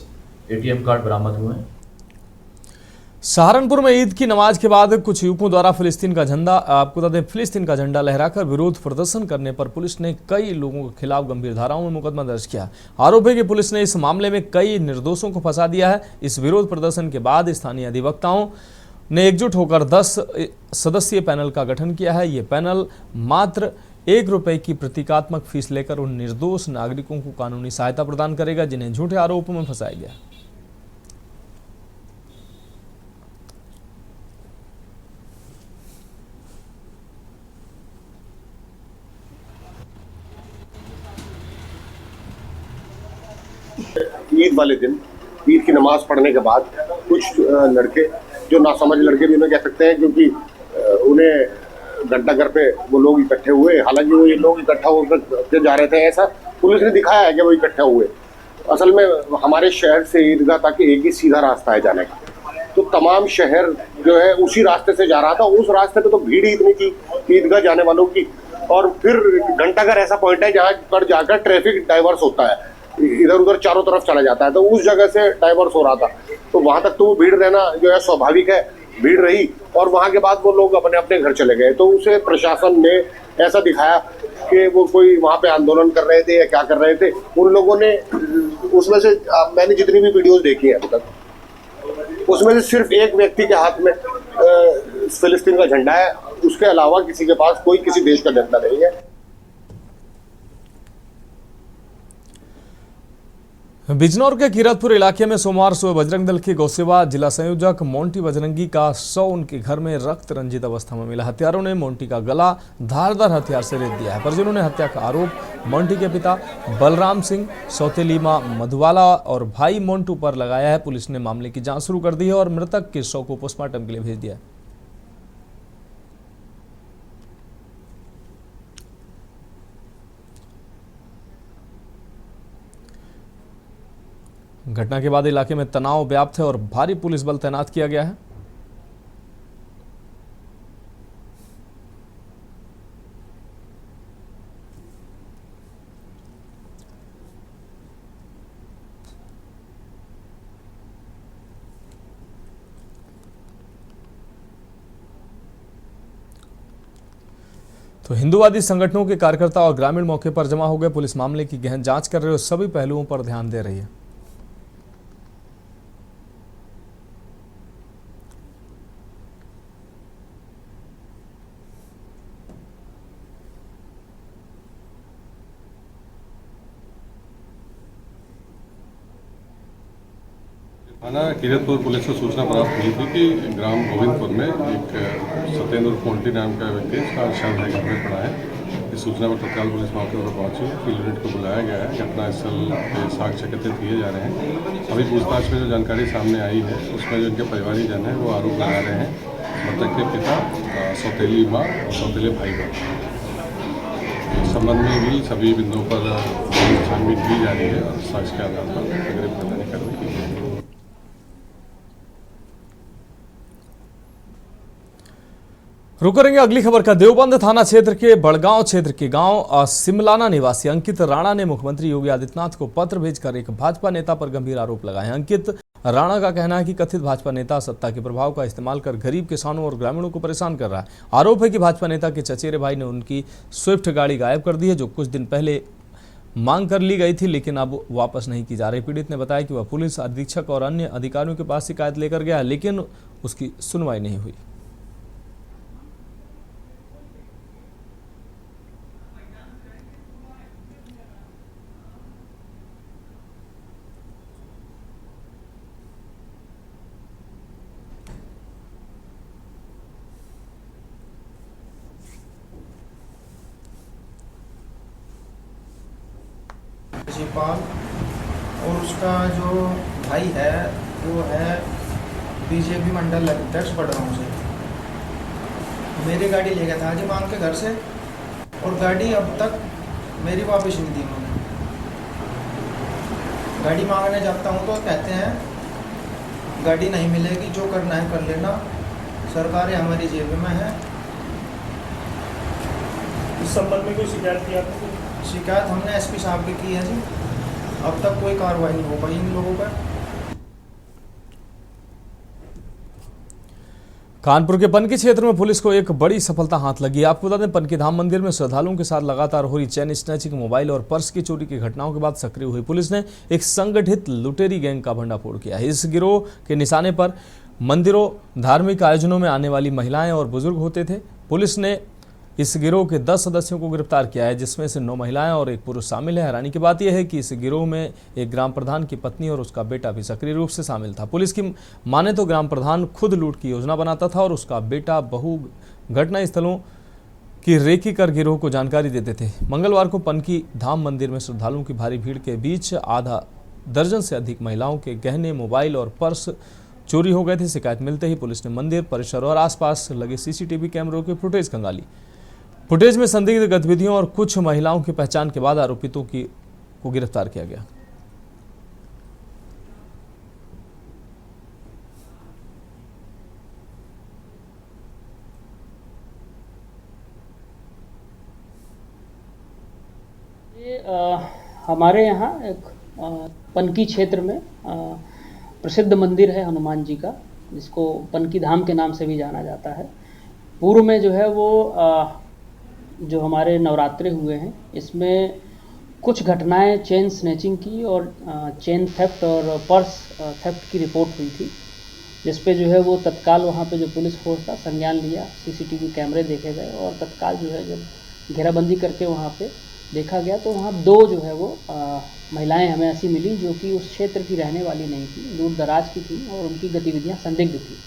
[SPEAKER 16] एटीएम कार्ड बरामद हुए हैं।
[SPEAKER 1] सहारनपुर में ईद की नमाज के बाद कुछ युवकों द्वारा फिलिस्तीन का झंडा, आपको बता दें, फिलिस्तीन का झंडा लहराकर विरोध प्रदर्शन करने पर पुलिस ने कई लोगों के खिलाफ गंभीर धाराओं में मुकदमा दर्ज किया। आरोप है कि पुलिस ने इस मामले में कई निर्दोषों को फंसा दिया है। इस विरोध प्रदर्शन के बाद स्थानीय अधिवक्ताओं ने एकजुट होकर 10 सदस्यीय पैनल का गठन किया है। ये पैनल मात्र ₹1 की प्रतीकात्मक फीस लेकर उन निर्दोष नागरिकों को कानूनी सहायता प्रदान करेगा जिन्हें झूठे आरोपों में फंसाया गया।
[SPEAKER 17] ईद वाले दिन ईद की नमाज पढ़ने के बाद कुछ लड़के, जो नासमझ लड़के भी उन्हें कह सकते हैं, क्योंकि उन्हें घंटाघर पे वो लोग इकट्ठे हुए, हालांकि वो ये लोग इकट्ठा होकर जा रहे थे, ऐसा पुलिस ने दिखाया है कि वो इकट्ठे हुए। असल में हमारे शहर से ईदगाह तक एक ही सीधा रास्ता है जाने का, तो तमाम शहर जो है उसी रास्ते से जा रहा था। उस रास्ते पे तो भीड़ ही इतनी थी ईदगाह जाने वालों की, और फिर घंटाघर ऐसा पॉइंट है जहाँ पर जाकर ट्रैफिक डाइवर्स होता है, इधर उधर चारों तरफ चला जाता है, तो उस जगह से डाइवर्स हो रहा था, तो वहां तक तो वो भीड़ रहना जो है स्वाभाविक है, भीड़ रही, और वहां के बाद वो लोग अपने अपने घर चले गए। तो उसे प्रशासन ने ऐसा दिखाया कि वो कोई वहां पे आंदोलन कर रहे थे या क्या कर रहे थे। उन लोगों ने, उसमें से मैंने जितनी भी वीडियोस देखी है अभी तक, उसमें से सिर्फ एक व्यक्ति के हाथ में फिलिस्तीन का झंडा है, उसके अलावा किसी के पास कोई किसी देश का झंडा नहीं है।
[SPEAKER 1] बिजनौर के कीरतपुर इलाके में सोमवार सुबह बजरंग दल के गौसेवा जिला संयोजक मोंटी बजरंगी का शव उनके घर में रक्त रंजित अवस्था में मिला। हत्यारों ने मोंटी का गला धारदार हथियार से रेत दिया है। परिजनों ने हत्या का आरोप मोंटी के पिता बलराम सिंह, सौतेली मां मधुबाला और भाई मोंटू पर लगाया है। पुलिस ने मामले की जांच शुरू कर दी है और मृतक के शव को पोस्टमार्टम के लिए भेज दिया है। घटना के बाद इलाके में तनाव व्याप्त है और भारी पुलिस बल तैनात किया गया है। तो हिंदूवादी संगठनों के कार्यकर्ता और ग्रामीण मौके पर जमा हो गए। पुलिस मामले की गहन जांच कर रही है और सभी पहलुओं पर ध्यान दे रही है।
[SPEAKER 18] थाना कीरतपुर पुलिस को सूचना प्राप्त हुई थी कि ग्राम गोविंदपुर में एक सत्येंद्र मोंटी नाम का व्यक्ति, इसका शव है घर में पड़ा है। इस सूचना पर तत्काल पुलिस मौके पर पहुंची, फील्ड यूनिट को बुलाया गया है। घटनास्थल के साक्ष्य एकत्रित किए जा रहे हैं। अभी पूछताछ में जो जानकारी सामने आई है उसमें जो इनके परिवारीजन है वो आरोप लगा रहे हैं मृतक के पिता, सौतेली माँ और सौतेले भाई पर। इस संबंध में भी सभी बिंदुओं पर छानबीन की जा रही है और साक्ष्य के आधार पर अग्रिम कार्रवाई की जाएगी।
[SPEAKER 1] रुक करेंगे अगली खबर का। देवबंद थाना क्षेत्र के बड़गांव क्षेत्र के गांव सिमलाना निवासी अंकित राणा ने मुख्यमंत्री योगी आदित्यनाथ को पत्र भेजकर एक भाजपा नेता पर गंभीर आरोप लगाए हैं। अंकित राणा का कहना है कि कथित भाजपा नेता सत्ता के प्रभाव का इस्तेमाल कर गरीब किसानों और ग्रामीणों को परेशान कर रहा है। आरोप है कि भाजपा नेता के चचेरे भाई ने उनकी स्विफ्ट गाड़ी गायब कर दी है, जो कुछ दिन पहले मांग कर ली गई थी लेकिन अब वापस नहीं की जा रही। पीड़ित ने बताया कि वह पुलिस अधीक्षक और अन्य अधिकारियों के पास शिकायत लेकर गया लेकिन उसकी सुनवाई नहीं हुई।
[SPEAKER 19] शिवपाल, और उसका जो भाई है वो है बीजेपी मंडल अध्यक्ष बडगांव से। मेरी गाड़ी ले गया था आज मांग के घर से, और गाड़ी अब तक मेरी वापस नहीं दी उन्होंने। गाड़ी मांगने जाता हूँ तो कहते हैं गाड़ी नहीं मिलेगी, जो करना है कर लेना, सरकारें हमारी जेब में है।
[SPEAKER 20] इस संबंध में कोई शिकायत की आपने?
[SPEAKER 19] शिकायत हमने एसपी साहब की है जी, अब तक कोई कार्रवाई नहीं हो पाई इन लोगों पर।
[SPEAKER 1] कानपुर के पनकी क्षेत्र में पुलिस को एक बड़ी सफलता हाथ लगी। आपको बता दें, पनकी धाम मंदिर में श्रद्धालुओं के साथ लगातार हो रही चेन स्नैचिंग, मोबाइल और पर्स की चोरी की घटनाओं के बाद सक्रिय हुई पुलिस ने एक संगठित लुटेरी गैंग का भंडाफोड़ किया है। इस गिरोह के निशाने पर मंदिरों, धार्मिक आयोजनों में आने वाली महिलाएं और बुजुर्ग होते थे। पुलिस ने इस गिरोह के 10 सदस्यों को गिरफ्तार किया है, जिसमें से 9 महिलाएं और 1 पुरुष शामिल है। हैरानी की बात यह है कि इस गिरोह में एक ग्राम प्रधान की पत्नी और उसका बेटा भी सक्रिय रूप से शामिल था। पुलिस की माने तो ग्राम प्रधान खुद लूट की योजना बनाता था और उसका बेटा बहु घटना स्थलों की रेकी कर गिरोह को जानकारी देते थे। मंगलवार को पनकी धाम मंदिर में श्रद्धालुओं की भारी भीड़ के बीच आधा दर्जन से अधिक महिलाओं के गहने, मोबाइल और पर्स चोरी हो गए थे। शिकायत मिलते ही पुलिस ने मंदिर परिसर और आसपास लगे सीसीटीवी कैमरों की फुटेज खंगाली। फुटेज में संदिग्ध गतिविधियों और कुछ महिलाओं की पहचान के बाद आरोपितों को गिरफ्तार किया गया।
[SPEAKER 21] हमारे यहाँ एक पनकी क्षेत्र में प्रसिद्ध मंदिर है हनुमान जी का, जिसको पनकी धाम के नाम से भी जाना जाता है। पूर्व में जो है वो जो हमारे नवरात्रे हुए हैं, इसमें कुछ घटनाएं चेन स्नैचिंग की और चेन थेफ्ट और पर्स थेफ्ट की रिपोर्ट हुई थी, जिस पे जो है वो तत्काल वहाँ पे जो पुलिस फोर्स था संज्ञान लिया, सीसीटीवी कैमरे देखे गए और तत्काल जो है जब घेराबंदी करके वहाँ पे देखा गया तो वहाँ 2 जो है वो महिलाएं हमें ऐसी मिली जो कि उस क्षेत्र की रहने वाली नहीं थी, दूर दराज की थी और उनकी गतिविधियाँ संदिग्ध थी।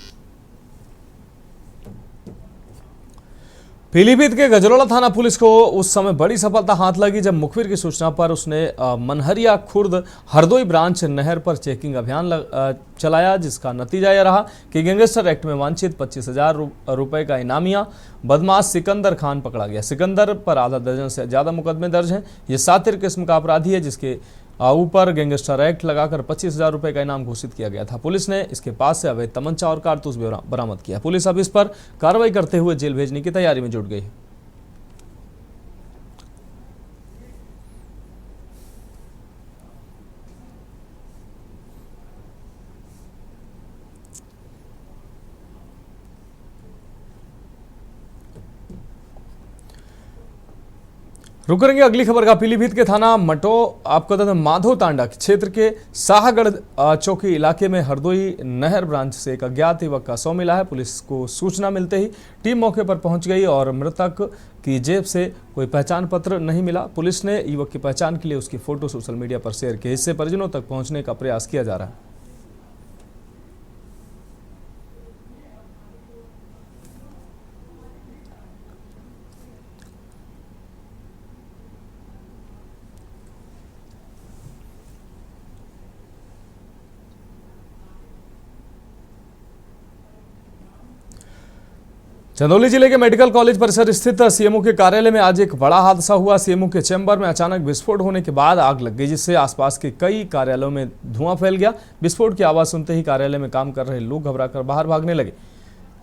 [SPEAKER 1] पीलीभीत के गजरौला थाना पुलिस को उस समय बड़ी सफलता हाथ लगी जब मुखबिर की सूचना पर उसने मनहरिया खुर्द हरदोई ब्रांच नहर पर चेकिंग अभियान चलाया, जिसका नतीजा यह रहा कि गैंगस्टर एक्ट में वांछित 25,000 रुपए का इनामिया बदमाश सिकंदर खान पकड़ा गया। सिकंदर पर आधा दर्जन से ज्यादा मुकदमे दर्ज हैं। ये सातिर किस्म का अपराधी है जिसके ऊपर गैंगस्टर एक्ट लगाकर 25,000 रुपए का इनाम घोषित किया गया था। पुलिस ने इसके पास से अवैध तमंचा और कारतूस बरामद किया। पुलिस अब इस पर कार्रवाई करते हुए जेल भेजने की तैयारी में जुट गई। रुक करेंगे अगली खबर का। पीलीभीत के थाना मटो आपको बता दें माधव तांडा क्षेत्र के शाहगढ़ चौकी इलाके में हरदोई नहर ब्रांच से एक अज्ञात युवक का शव मिला है। पुलिस को सूचना मिलते ही टीम मौके पर पहुंच गई और मृतक की जेब से कोई पहचान पत्र नहीं मिला। पुलिस ने युवक की पहचान के लिए उसकी फोटो सोशल मीडिया पर शेयर की। इससे परिजनों तक पहुंचने का प्रयास किया जा रहा है। चंदौली जिले के मेडिकल कॉलेज परिसर स्थित सीएमओ के कार्यालय में आज एक बड़ा हादसा हुआ। सीएमओ के चैम्बर में अचानक विस्फोट होने के बाद आग लग गई, जिससे आसपास के कई कार्यालयों में धुआं फैल गया। विस्फोट की आवाज सुनते ही कार्यालय में काम कर रहे लोग घबराकर बाहर भागने लगे,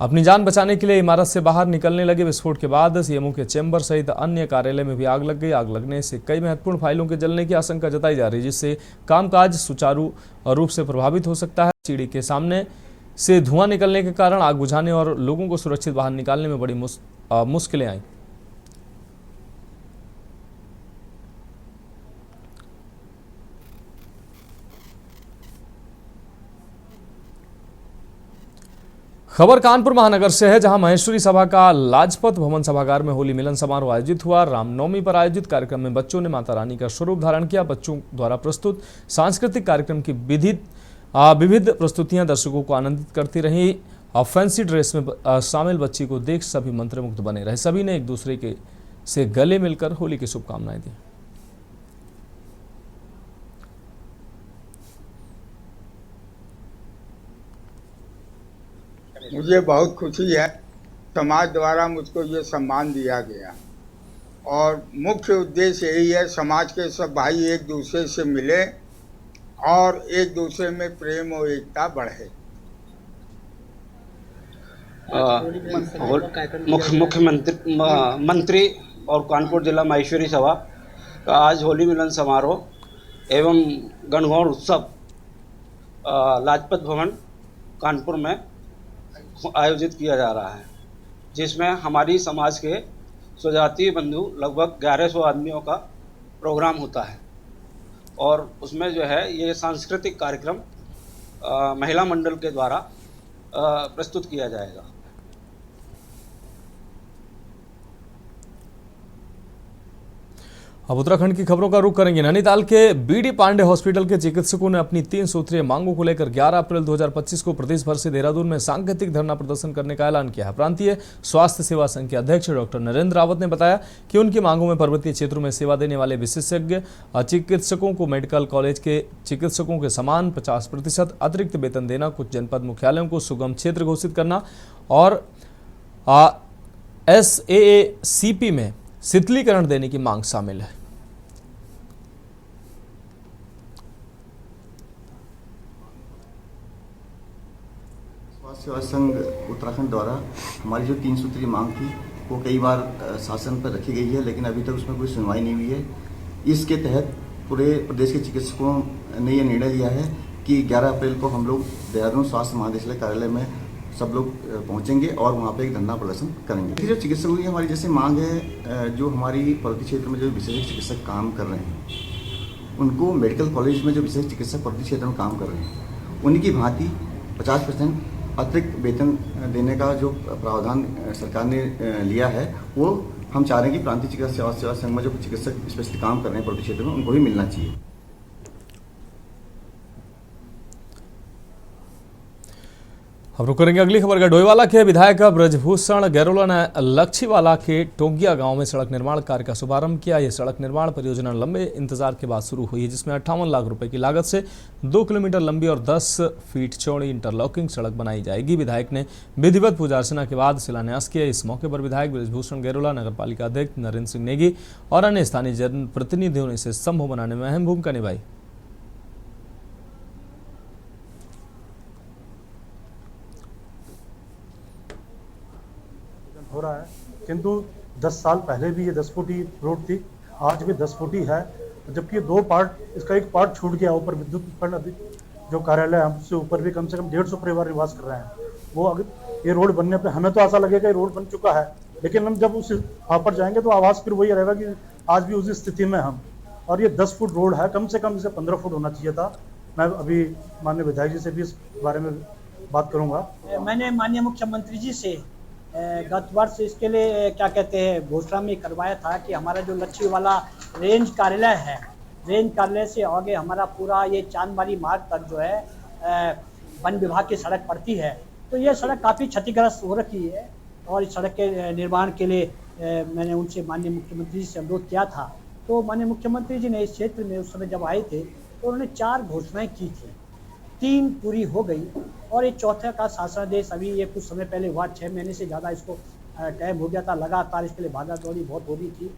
[SPEAKER 1] अपनी जान बचाने के लिए इमारत से बाहर निकलने लगे। विस्फोट के बाद सीएमओ के चैम्बर सहित अन्य कार्यालय में भी आग लग गई। आग लगने से कई महत्वपूर्ण फाइलों के जलने की आशंका जताई जा रही है, जिससे कामकाज सुचारू रूप से प्रभावित हो सकता है। सीढ़ी के सामने से धुआं निकलने के कारण आग बुझाने और लोगों को सुरक्षित बाहर निकालने में बड़ी मुश्किलें आई। खबर कानपुर महानगर से है, जहां महेश्वरी सभा का लाजपत भवन सभागार में होली मिलन समारोह आयोजित हुआ। रामनवमी पर आयोजित कार्यक्रम में बच्चों ने माता रानी का स्वरूप धारण किया। बच्चों द्वारा प्रस्तुत सांस्कृतिक कार्यक्रम की विविध प्रस्तुतियां दर्शकों को आनंदित करती रहीं। फैंसी ड्रेस में शामिल बच्ची को देख सभी मंत्रमुग्ध बने रहे। सभी ने एक दूसरे से गले मिलकर होली की शुभकामनाएं दी।
[SPEAKER 3] मुझे बहुत खुशी है, समाज द्वारा मुझको ये सम्मान दिया गया और मुख्य उद्देश्य यही है, समाज के सब भाई एक दूसरे से मिले और एक दूसरे में प्रेम और एकता बढ़े।
[SPEAKER 22] मुख्यमंत्री मंत्री और कानपुर जिला माहेश्वरी सभा का आज होली मिलन समारोह एवं गणगौर उत्सव लाजपत भवन कानपुर में आयोजित किया जा रहा है, जिसमें हमारी समाज के स्वजातीय बंधु लगभग 1100 आदमियों का प्रोग्राम होता है और उसमें जो है ये सांस्कृतिक कार्यक्रम महिला मंडल के द्वारा प्रस्तुत किया जाएगा।
[SPEAKER 1] अब उत्तराखंड की खबरों का रुख करेंगे। नैनीताल के बीडी पांडे हॉस्पिटल के चिकित्सकों ने अपनी 3 सूत्रीय मांगों को लेकर 11 अप्रैल 2025 को प्रदेश भर से देहरादून में सांकेतिक धरना प्रदर्शन करने का ऐलान किया है। प्रांतीय स्वास्थ्य सेवा संघ के अध्यक्ष डॉक्टर नरेंद्र रावत ने बताया कि उनकी मांगों में पर्वतीय क्षेत्रों में सेवा देने वाले विशेषज्ञ चिकित्सकों को मेडिकल कॉलेज के चिकित्सकों के समान 50% अतिरिक्त वेतन देना, कुछ जनपद मुख्यालयों को सुगम क्षेत्र घोषित करना और SAACP में शीतलीकरण देने की मांग शामिल है।
[SPEAKER 23] स्वास्थ्य सेवा संघ उत्तराखंड द्वारा हमारी जो 3 सूत्रीय मांग थी वो कई बार शासन पर रखी गई है, लेकिन अभी तक उसमें कोई सुनवाई नहीं हुई है। इसके तहत पूरे प्रदेश के चिकित्सकों ने ये निर्णय लिया है कि 11 अप्रैल को हम लोग देहरादून स्वास्थ्य महानिदेशालय कार्यालय में सब लोग पहुंचेंगे और वहाँ पे एक धरना प्रदर्शन करेंगे। जो चिकित्सकों की हमारी जैसे मांग है, जो हमारी पर्वतीय क्षेत्र में जो विशेष चिकित्सक काम कर रहे हैं उनको मेडिकल कॉलेज में जो विशेष चिकित्सक पर्वतीय क्षेत्र में काम कर रहे हैं उनकी भांति 50% अतिरिक्त वेतन देने का जो प्रावधान सरकार ने लिया है वो हम चाह रहे हैं कि प्रांतीय चिकित्सा सेवा संघ में जो चिकित्सक स्पेशलिस्ट काम कर रहे हैं पर्वतीय क्षेत्र में उनको भी मिलना चाहिए।
[SPEAKER 1] अब रुक करेंगे अगली खबर का। डोईवाला के विधायक ब्रजभूषण गैरोला ने लच्छीवाला के टोंगिया गांव में सड़क निर्माण कार्य का शुभारंभ किया। यह सड़क निर्माण परियोजना लंबे इंतजार के बाद शुरू हुई है, जिसमें 58 लाख रुपए की लागत से 2 किलोमीटर लंबी और 10 फीट चौड़ी इंटरलॉकिंग सड़क बनाई जाएगी। विधायक ने विधिवत पूजा अर्चना के बाद शिलान्यास किया। इस मौके पर विधायक ब्रजभूषण गैरोला, नगर पालिका अध्यक्ष नरेंद्र सिंह नेगी और अन्य स्थानीय जनप्रतिनिधियों ने इसे संभव बनाने में अहम भूमिका निभाई।
[SPEAKER 15] हो रहा है, किंतु 10 साल पहले भी ये 10 फुटी रोड थी, आज भी 10 फुटी है, जबकि 2 पार्ट, इसका एक पार्ट छूट गया। ऊपर विद्युत उत्पन्न जो कार्यालय है हमसे ऊपर भी कम से कम 150 परिवार निवास कर रहे हैं। वो अगर ये रोड बनने पे हमें तो ऐसा लगेगा ये रोड बन चुका है, लेकिन हम जब उस वहाँ पर जाएंगे तो आवाज़ फिर वही रहेगा कि आज भी उसी स्थिति में हम। और ये 10 फुट रोड है, कम से कम इसे 15 फुट होना चाहिए था। मैं अभी माननीय विधायक जी से भी इस बारे में बात करूँगा।
[SPEAKER 24] मैंने माननीय मुख्यमंत्री जी से गत वर्ष इसके लिए क्या कहते हैं घोषणा में करवाया था कि हमारा जो लच्छीवाला रेंज कार्यालय है, रेंज कार्यालय से आगे हमारा पूरा ये चांदबाड़ी मार्ग तक जो है वन विभाग की सड़क पड़ती है, तो ये सड़क काफ़ी क्षतिग्रस्त हो रखी है और इस सड़क के निर्माण के लिए मैंने उनसे माननीय मुख्यमंत्री जी से अनुरोध किया था। तो माननीय मुख्यमंत्री जी ने इस क्षेत्र में उस समय जब आए थे तो उन्होंने 4 घोषणाएँ की थी, 3 पूरी हो गई और ये चौथे का शासनादेश अभी ये कुछ समय पहले हुआ। 6 महीने से ज़्यादा इसको टाइम हो गया था, लगातार इसके लिए भागा दौड़ी बहुत हो रही थी।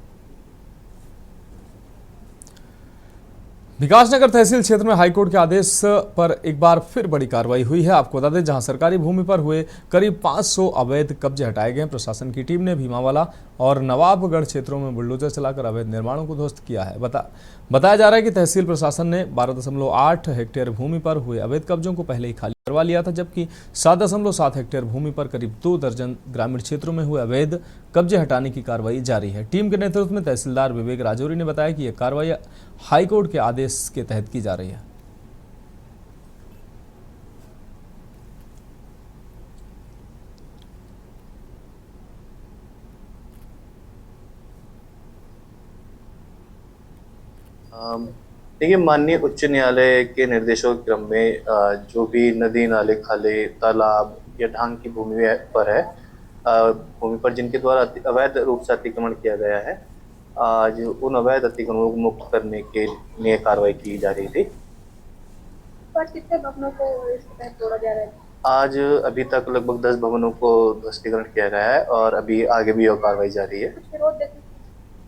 [SPEAKER 1] विकासनगर तहसील क्षेत्र में हाईकोर्ट के आदेश पर एक बार फिर बड़ी कार्रवाई हुई है। आपको बता दें, जहां सरकारी भूमि पर हुए करीब 500 अवैध कब्जे हटाए गए। प्रशासन की टीम ने भीमावाला और नवाबगढ़ क्षेत्रों में बुलडोजर चलाकर अवैध निर्माणों को ध्वस्त किया है। बताया जा रहा है कि तहसील प्रशासन ने 12.8 हेक्टेयर भूमि पर हुए अवैध कब्जों को पहले ही खाली करवा लिया था, जबकि 7.7 हेक्टेयर भूमि पर करीब 2 दर्जन ग्रामीण क्षेत्रों में हुए अवैध कब्जे हटाने की कार्रवाई जारी है। टीम के नेतृत्व में तहसीलदार विवेक राजौरी ने बताया कि यह कार्रवाई हाईकोर्ट के आदेश के तहत की जा रही है।
[SPEAKER 25] देखिए, माननीय उच्च न्यायालय के निर्देशों के क्रम में जो भी नदी, नाले, खाले, तालाब या ढांग की भूमि पर है, भूमि पर जिनके द्वारा अवैध रूप से अतिक्रमण किया गया है, आज उन अवैध अतिक्रमणों को मुक्त करने के लिए कार्रवाई की जा रही थी।
[SPEAKER 26] पर कितने भवनों को इस तहत तोड़ा जा रहा है?
[SPEAKER 25] आज अभी तक लगभग 10 भवनों को ध्वस्तीकरण किया गया है और अभी आगे भी और कार्रवाई जारी है।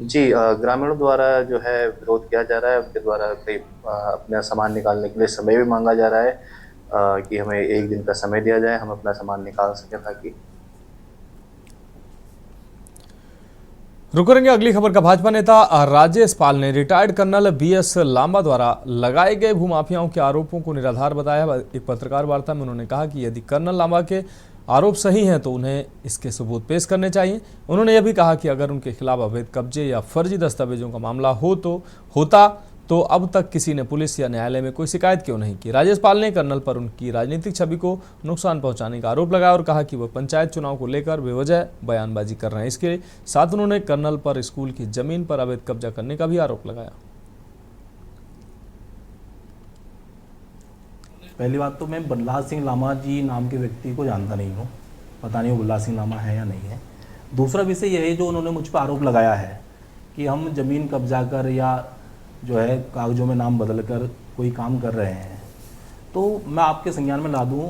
[SPEAKER 25] जी, ग्रामीणों द्वारा जो है विरोध किया जा रहा है। उनके द्वारा कई अपना सामान निकालने के लिए समय भी मांगा जा रहा है कि हमें 1 दिन का समय दिया जाए, हम अपना सामान निकाल सकें। ताकि
[SPEAKER 1] रुक करेंगे अगली खबर का। भाजपा नेता राजेश पाल ने रिटायर्ड कर्नल BS लांबा द्वारा लगाए गए भूमाफियाओं के आरोपों को निराधार बताया। एक पत्रकार वार्ता में उन्होंने कहा कि यदि कर्नल लांबा के आरोप सही हैं तो उन्हें इसके सबूत पेश करने चाहिए। उन्होंने यह भी कहा कि अगर उनके खिलाफ अवैध कब्जे या फर्जी दस्तावेजों का मामला होता तो अब तक किसी ने पुलिस या न्यायालय में कोई शिकायत क्यों नहीं की। राजेश पाल ने कर्नल पर उनकी राजनीतिक छवि को नुकसान पहुंचाने का आरोप लगाया और कहा कि वह पंचायत चुनाव को लेकर बेवजह बयानबाजी कर रहे हैं। इसके साथ उन्होंने कर्नल पर स्कूल की जमीन पर अवैध कब्जा करने का भी आरोप लगाया।
[SPEAKER 4] पहली बात तो मैं बल्लाल सिंह लामा जी नाम के व्यक्ति को जानता नहीं हूँ, पता नहीं वो बल्लाल सिंह लामा है या नहीं है। दूसरा विषय यह है जो उन्होंने मुझ पर आरोप लगाया है कि हम ज़मीन कब्जा कर या जो है कागज़ों में नाम बदल कर कोई काम कर रहे हैं। तो मैं आपके संज्ञान में ला दूँ,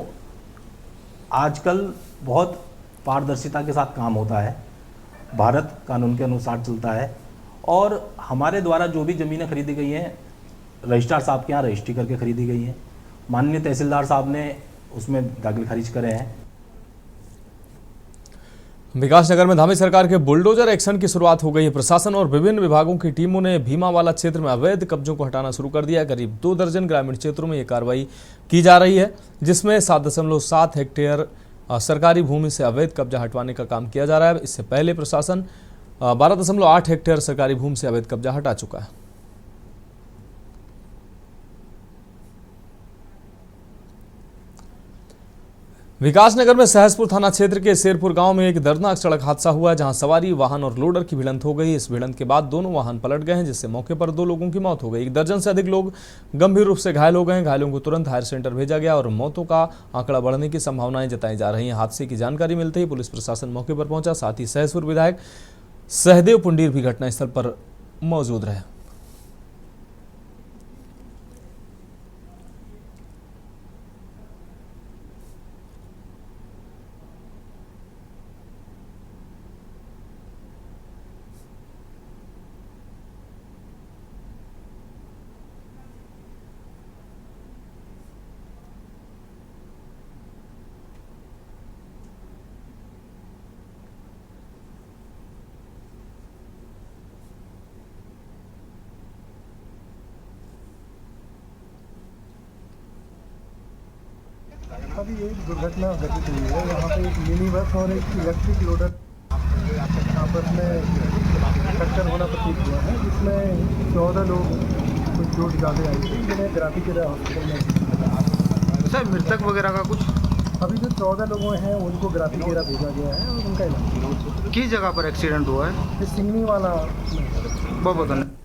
[SPEAKER 4] आजकल बहुत पारदर्शिता के साथ काम होता है, भारत कानून के अनुसार चलता है और हमारे द्वारा जो भी ज़मीनें खरीदी गई हैं रजिस्ट्रार साहब के यहाँ रजिस्ट्री करके खरीदी गई हैं। माननीय तहसीलदार साहब ने उसमें दाखिल खारिज करे हैं।
[SPEAKER 1] विकासनगर में धामी सरकार के बुलडोजर एक्शन की शुरुआत हो गई है। प्रशासन और विभिन्न विभागों की टीमों ने भीमावाला क्षेत्र में अवैध कब्जों को हटाना शुरू कर दिया है। करीब 2 दर्जन ग्रामीण क्षेत्रों में ये कार्रवाई की जा रही है, जिसमें 7.7 हेक्टेयर सरकारी भूमि से अवैध कब्जा हटवाने का काम किया जा रहा है। इससे पहले प्रशासन 12.8 हेक्टेयर सरकारी भूमि से अवैध कब्जा हटा चुका है। विकासनगर में सहसपुर थाना क्षेत्र के शेरपुर गांव में एक दर्दनाक सड़क हादसा हुआ है, जहां सवारी वाहन और लोडर की भिड़ंत हो गई। इस भिड़ंत के बाद दोनों वाहन पलट गए हैं, जिससे मौके पर 2 लोगों की मौत हो गई। 1 दर्जन से अधिक लोग गंभीर रूप से घायल हो गए हैं। घायलों को तुरंत हायर सेंटर भेजा गया और मौतों का आंकड़ा बढ़ने की संभावनाएं जताई जा रही हैं। हादसे की जानकारी मिलते ही पुलिस प्रशासन मौके पर पहुंचा। साथ ही सहसपुर विधायक सहदेव पुंडीर भी घटनास्थल पर मौजूद रहे।
[SPEAKER 5] अभी एक दुर्घटना घटित हुई है। यहाँ पे एक मिनी बस और एक इलेक्ट्रिक लोडर आपस में टक्कर होना प्रतीत हुआ है, जिसमें 14 लोग कुछ चोट ज़्यादा आई थी, जिन्हें ग्राफी के हॉस्पिटल में।
[SPEAKER 19] सर मृतक वगैरह का कुछ
[SPEAKER 5] अभी जो 14 लोग हैं उनको ग्राफी केरा भेजा गया है और उनका इलाज।
[SPEAKER 19] किस जगह पर एक्सीडेंट हुआ है?
[SPEAKER 5] ये सिंगनी वाला।
[SPEAKER 19] बहुत बहुत धन्यवाद।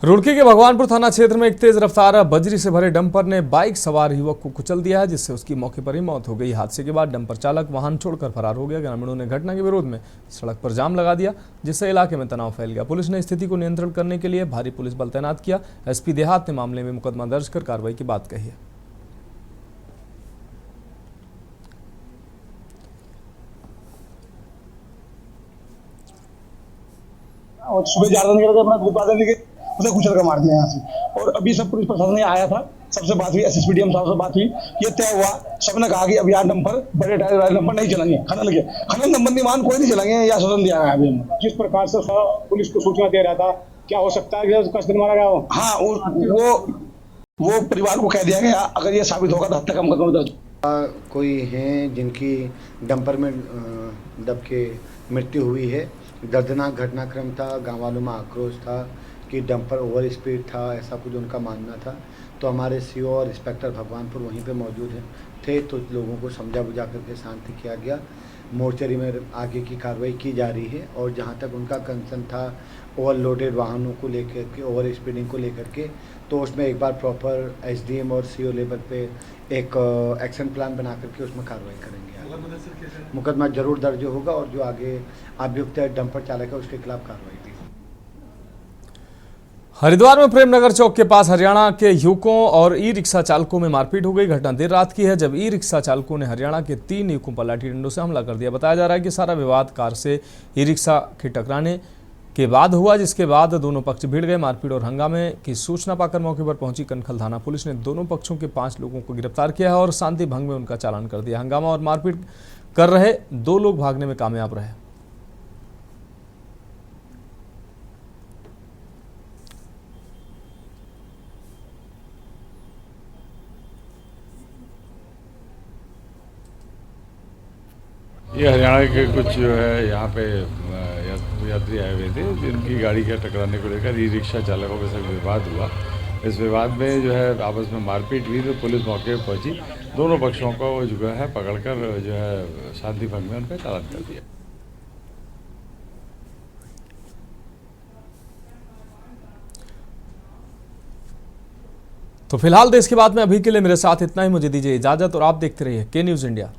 [SPEAKER 1] रुड़की के भगवानपुर थाना क्षेत्र में एक तेज रफ्तार बजरी से भरे डंपर ने बाइक सवार युवक को कुचल दिया है, जिससे उसकी मौके पर ही मौत हो गई। हादसे के बाद डंपर चालक वाहन छोड़कर फरार हो गया। ग्रामीणों ने घटना के विरोध में सड़क पर जाम लगा दिया, जिससे इलाके में तनाव फैल गया। पुलिस ने स्थिति को नियंत्रण करने के लिए भारी पुलिस बल तैनात किया। SP देहात ने मामले में मुकदमा दर्ज कर कार्रवाई की बात कही है।
[SPEAKER 6] और सुबह 4 बजे अपना दूध पादन लेके उसे कुचल कर मार दिया यहाँ से। और अभी सब पुलिस प्रशासन आया था, सबसे बात हुई, SSP DM साहब से बात हुई, ये तय हुआ। सबने कहा कि अब यार डंपर बड़े टायर वाले डंपर नहीं चलेंगे, खनन के खनन संबंधी वाहन कोई नहीं चलेंगे, या आश्वासन दिया गया अभी।
[SPEAKER 20] जिस प्रकार से पुलिस को सूचना दे रहा था, क्या हो सकता है कि कस्टमर मारा गया हो?
[SPEAKER 6] हाँ, वो परिवार को कह दिया गया, अगर ये साबित होगा तो हत्या का मुकदमा दर्ज।
[SPEAKER 23] कोई हैं जिनकी डंपर में दब के मृत्यु हुई है। दर्दनाक घटनाक्रम था, गाँव वालों में आक्रोश था कि डंपर ओवर स्पीड था, ऐसा कुछ उनका मानना था। तो हमारे CO और इंस्पेक्टर भगवानपुर वहीं पे मौजूद थे, तो लोगों को समझा बुझा करके शांति किया गया। मोर्चरी में आगे की कार्रवाई की जा रही है और जहाँ तक उनका कंसर्न था ओवरलोडेड वाहनों को लेकर के, ओवर स्पीडिंग को लेकर के, तो उसमें एक बार प्रॉपर SDM और CO लेवल पे एक एक्शन प्लान बना करके उसमें कार्रवाई करेंगे। मुकदमा जरूर दर्ज होगा और जो आगे अभियुक्त डंपर चालक है उसके खिलाफ कार्रवाई की।
[SPEAKER 1] हरिद्वार में प्रेमनगर चौक के पास हरियाणा के युवकों और ई रिक्शा चालकों में मारपीट हो गई। घटना देर रात की है, जब ई रिक्शा चालकों ने हरियाणा के 3 युवकों पर लाठी डंडों से हमला कर दिया। बताया जा रहा है कि सारा विवाद कार से ई रिक्शा के टकराने के बाद हुआ, जिसके बाद दोनों पक्ष भिड़ गए। मारपीट और हंगामे की सूचना पाकर मौके पर पहुंची कनखल थाना पुलिस ने दोनों पक्षों के 5 लोगों को गिरफ्तार किया है और शांति भंग में उनका चालान कर दिया। हंगामा और मारपीट कर रहे 2 लोग भागने में कामयाब रहे।
[SPEAKER 7] ये हरियाणा के कुछ जो है यहाँ पे यात्री आए हुए थे, जिनकी गाड़ी के टकराने को लेकर ई रिक्शा चालकों के साथ विवाद हुआ। इस विवाद में जो है आपस में मारपीट हुई, तो पुलिस मौके पर पहुंची, दोनों पक्षों को जो है पकड़कर जो है शांति भंग में उनका चालान कर दिया।
[SPEAKER 1] तो फिलहाल देश की बात में अभी के लिए मेरे साथ इतना ही। मुझे दीजिए इजाजत और आप देखते रहिए के न्यूज़ इंडिया।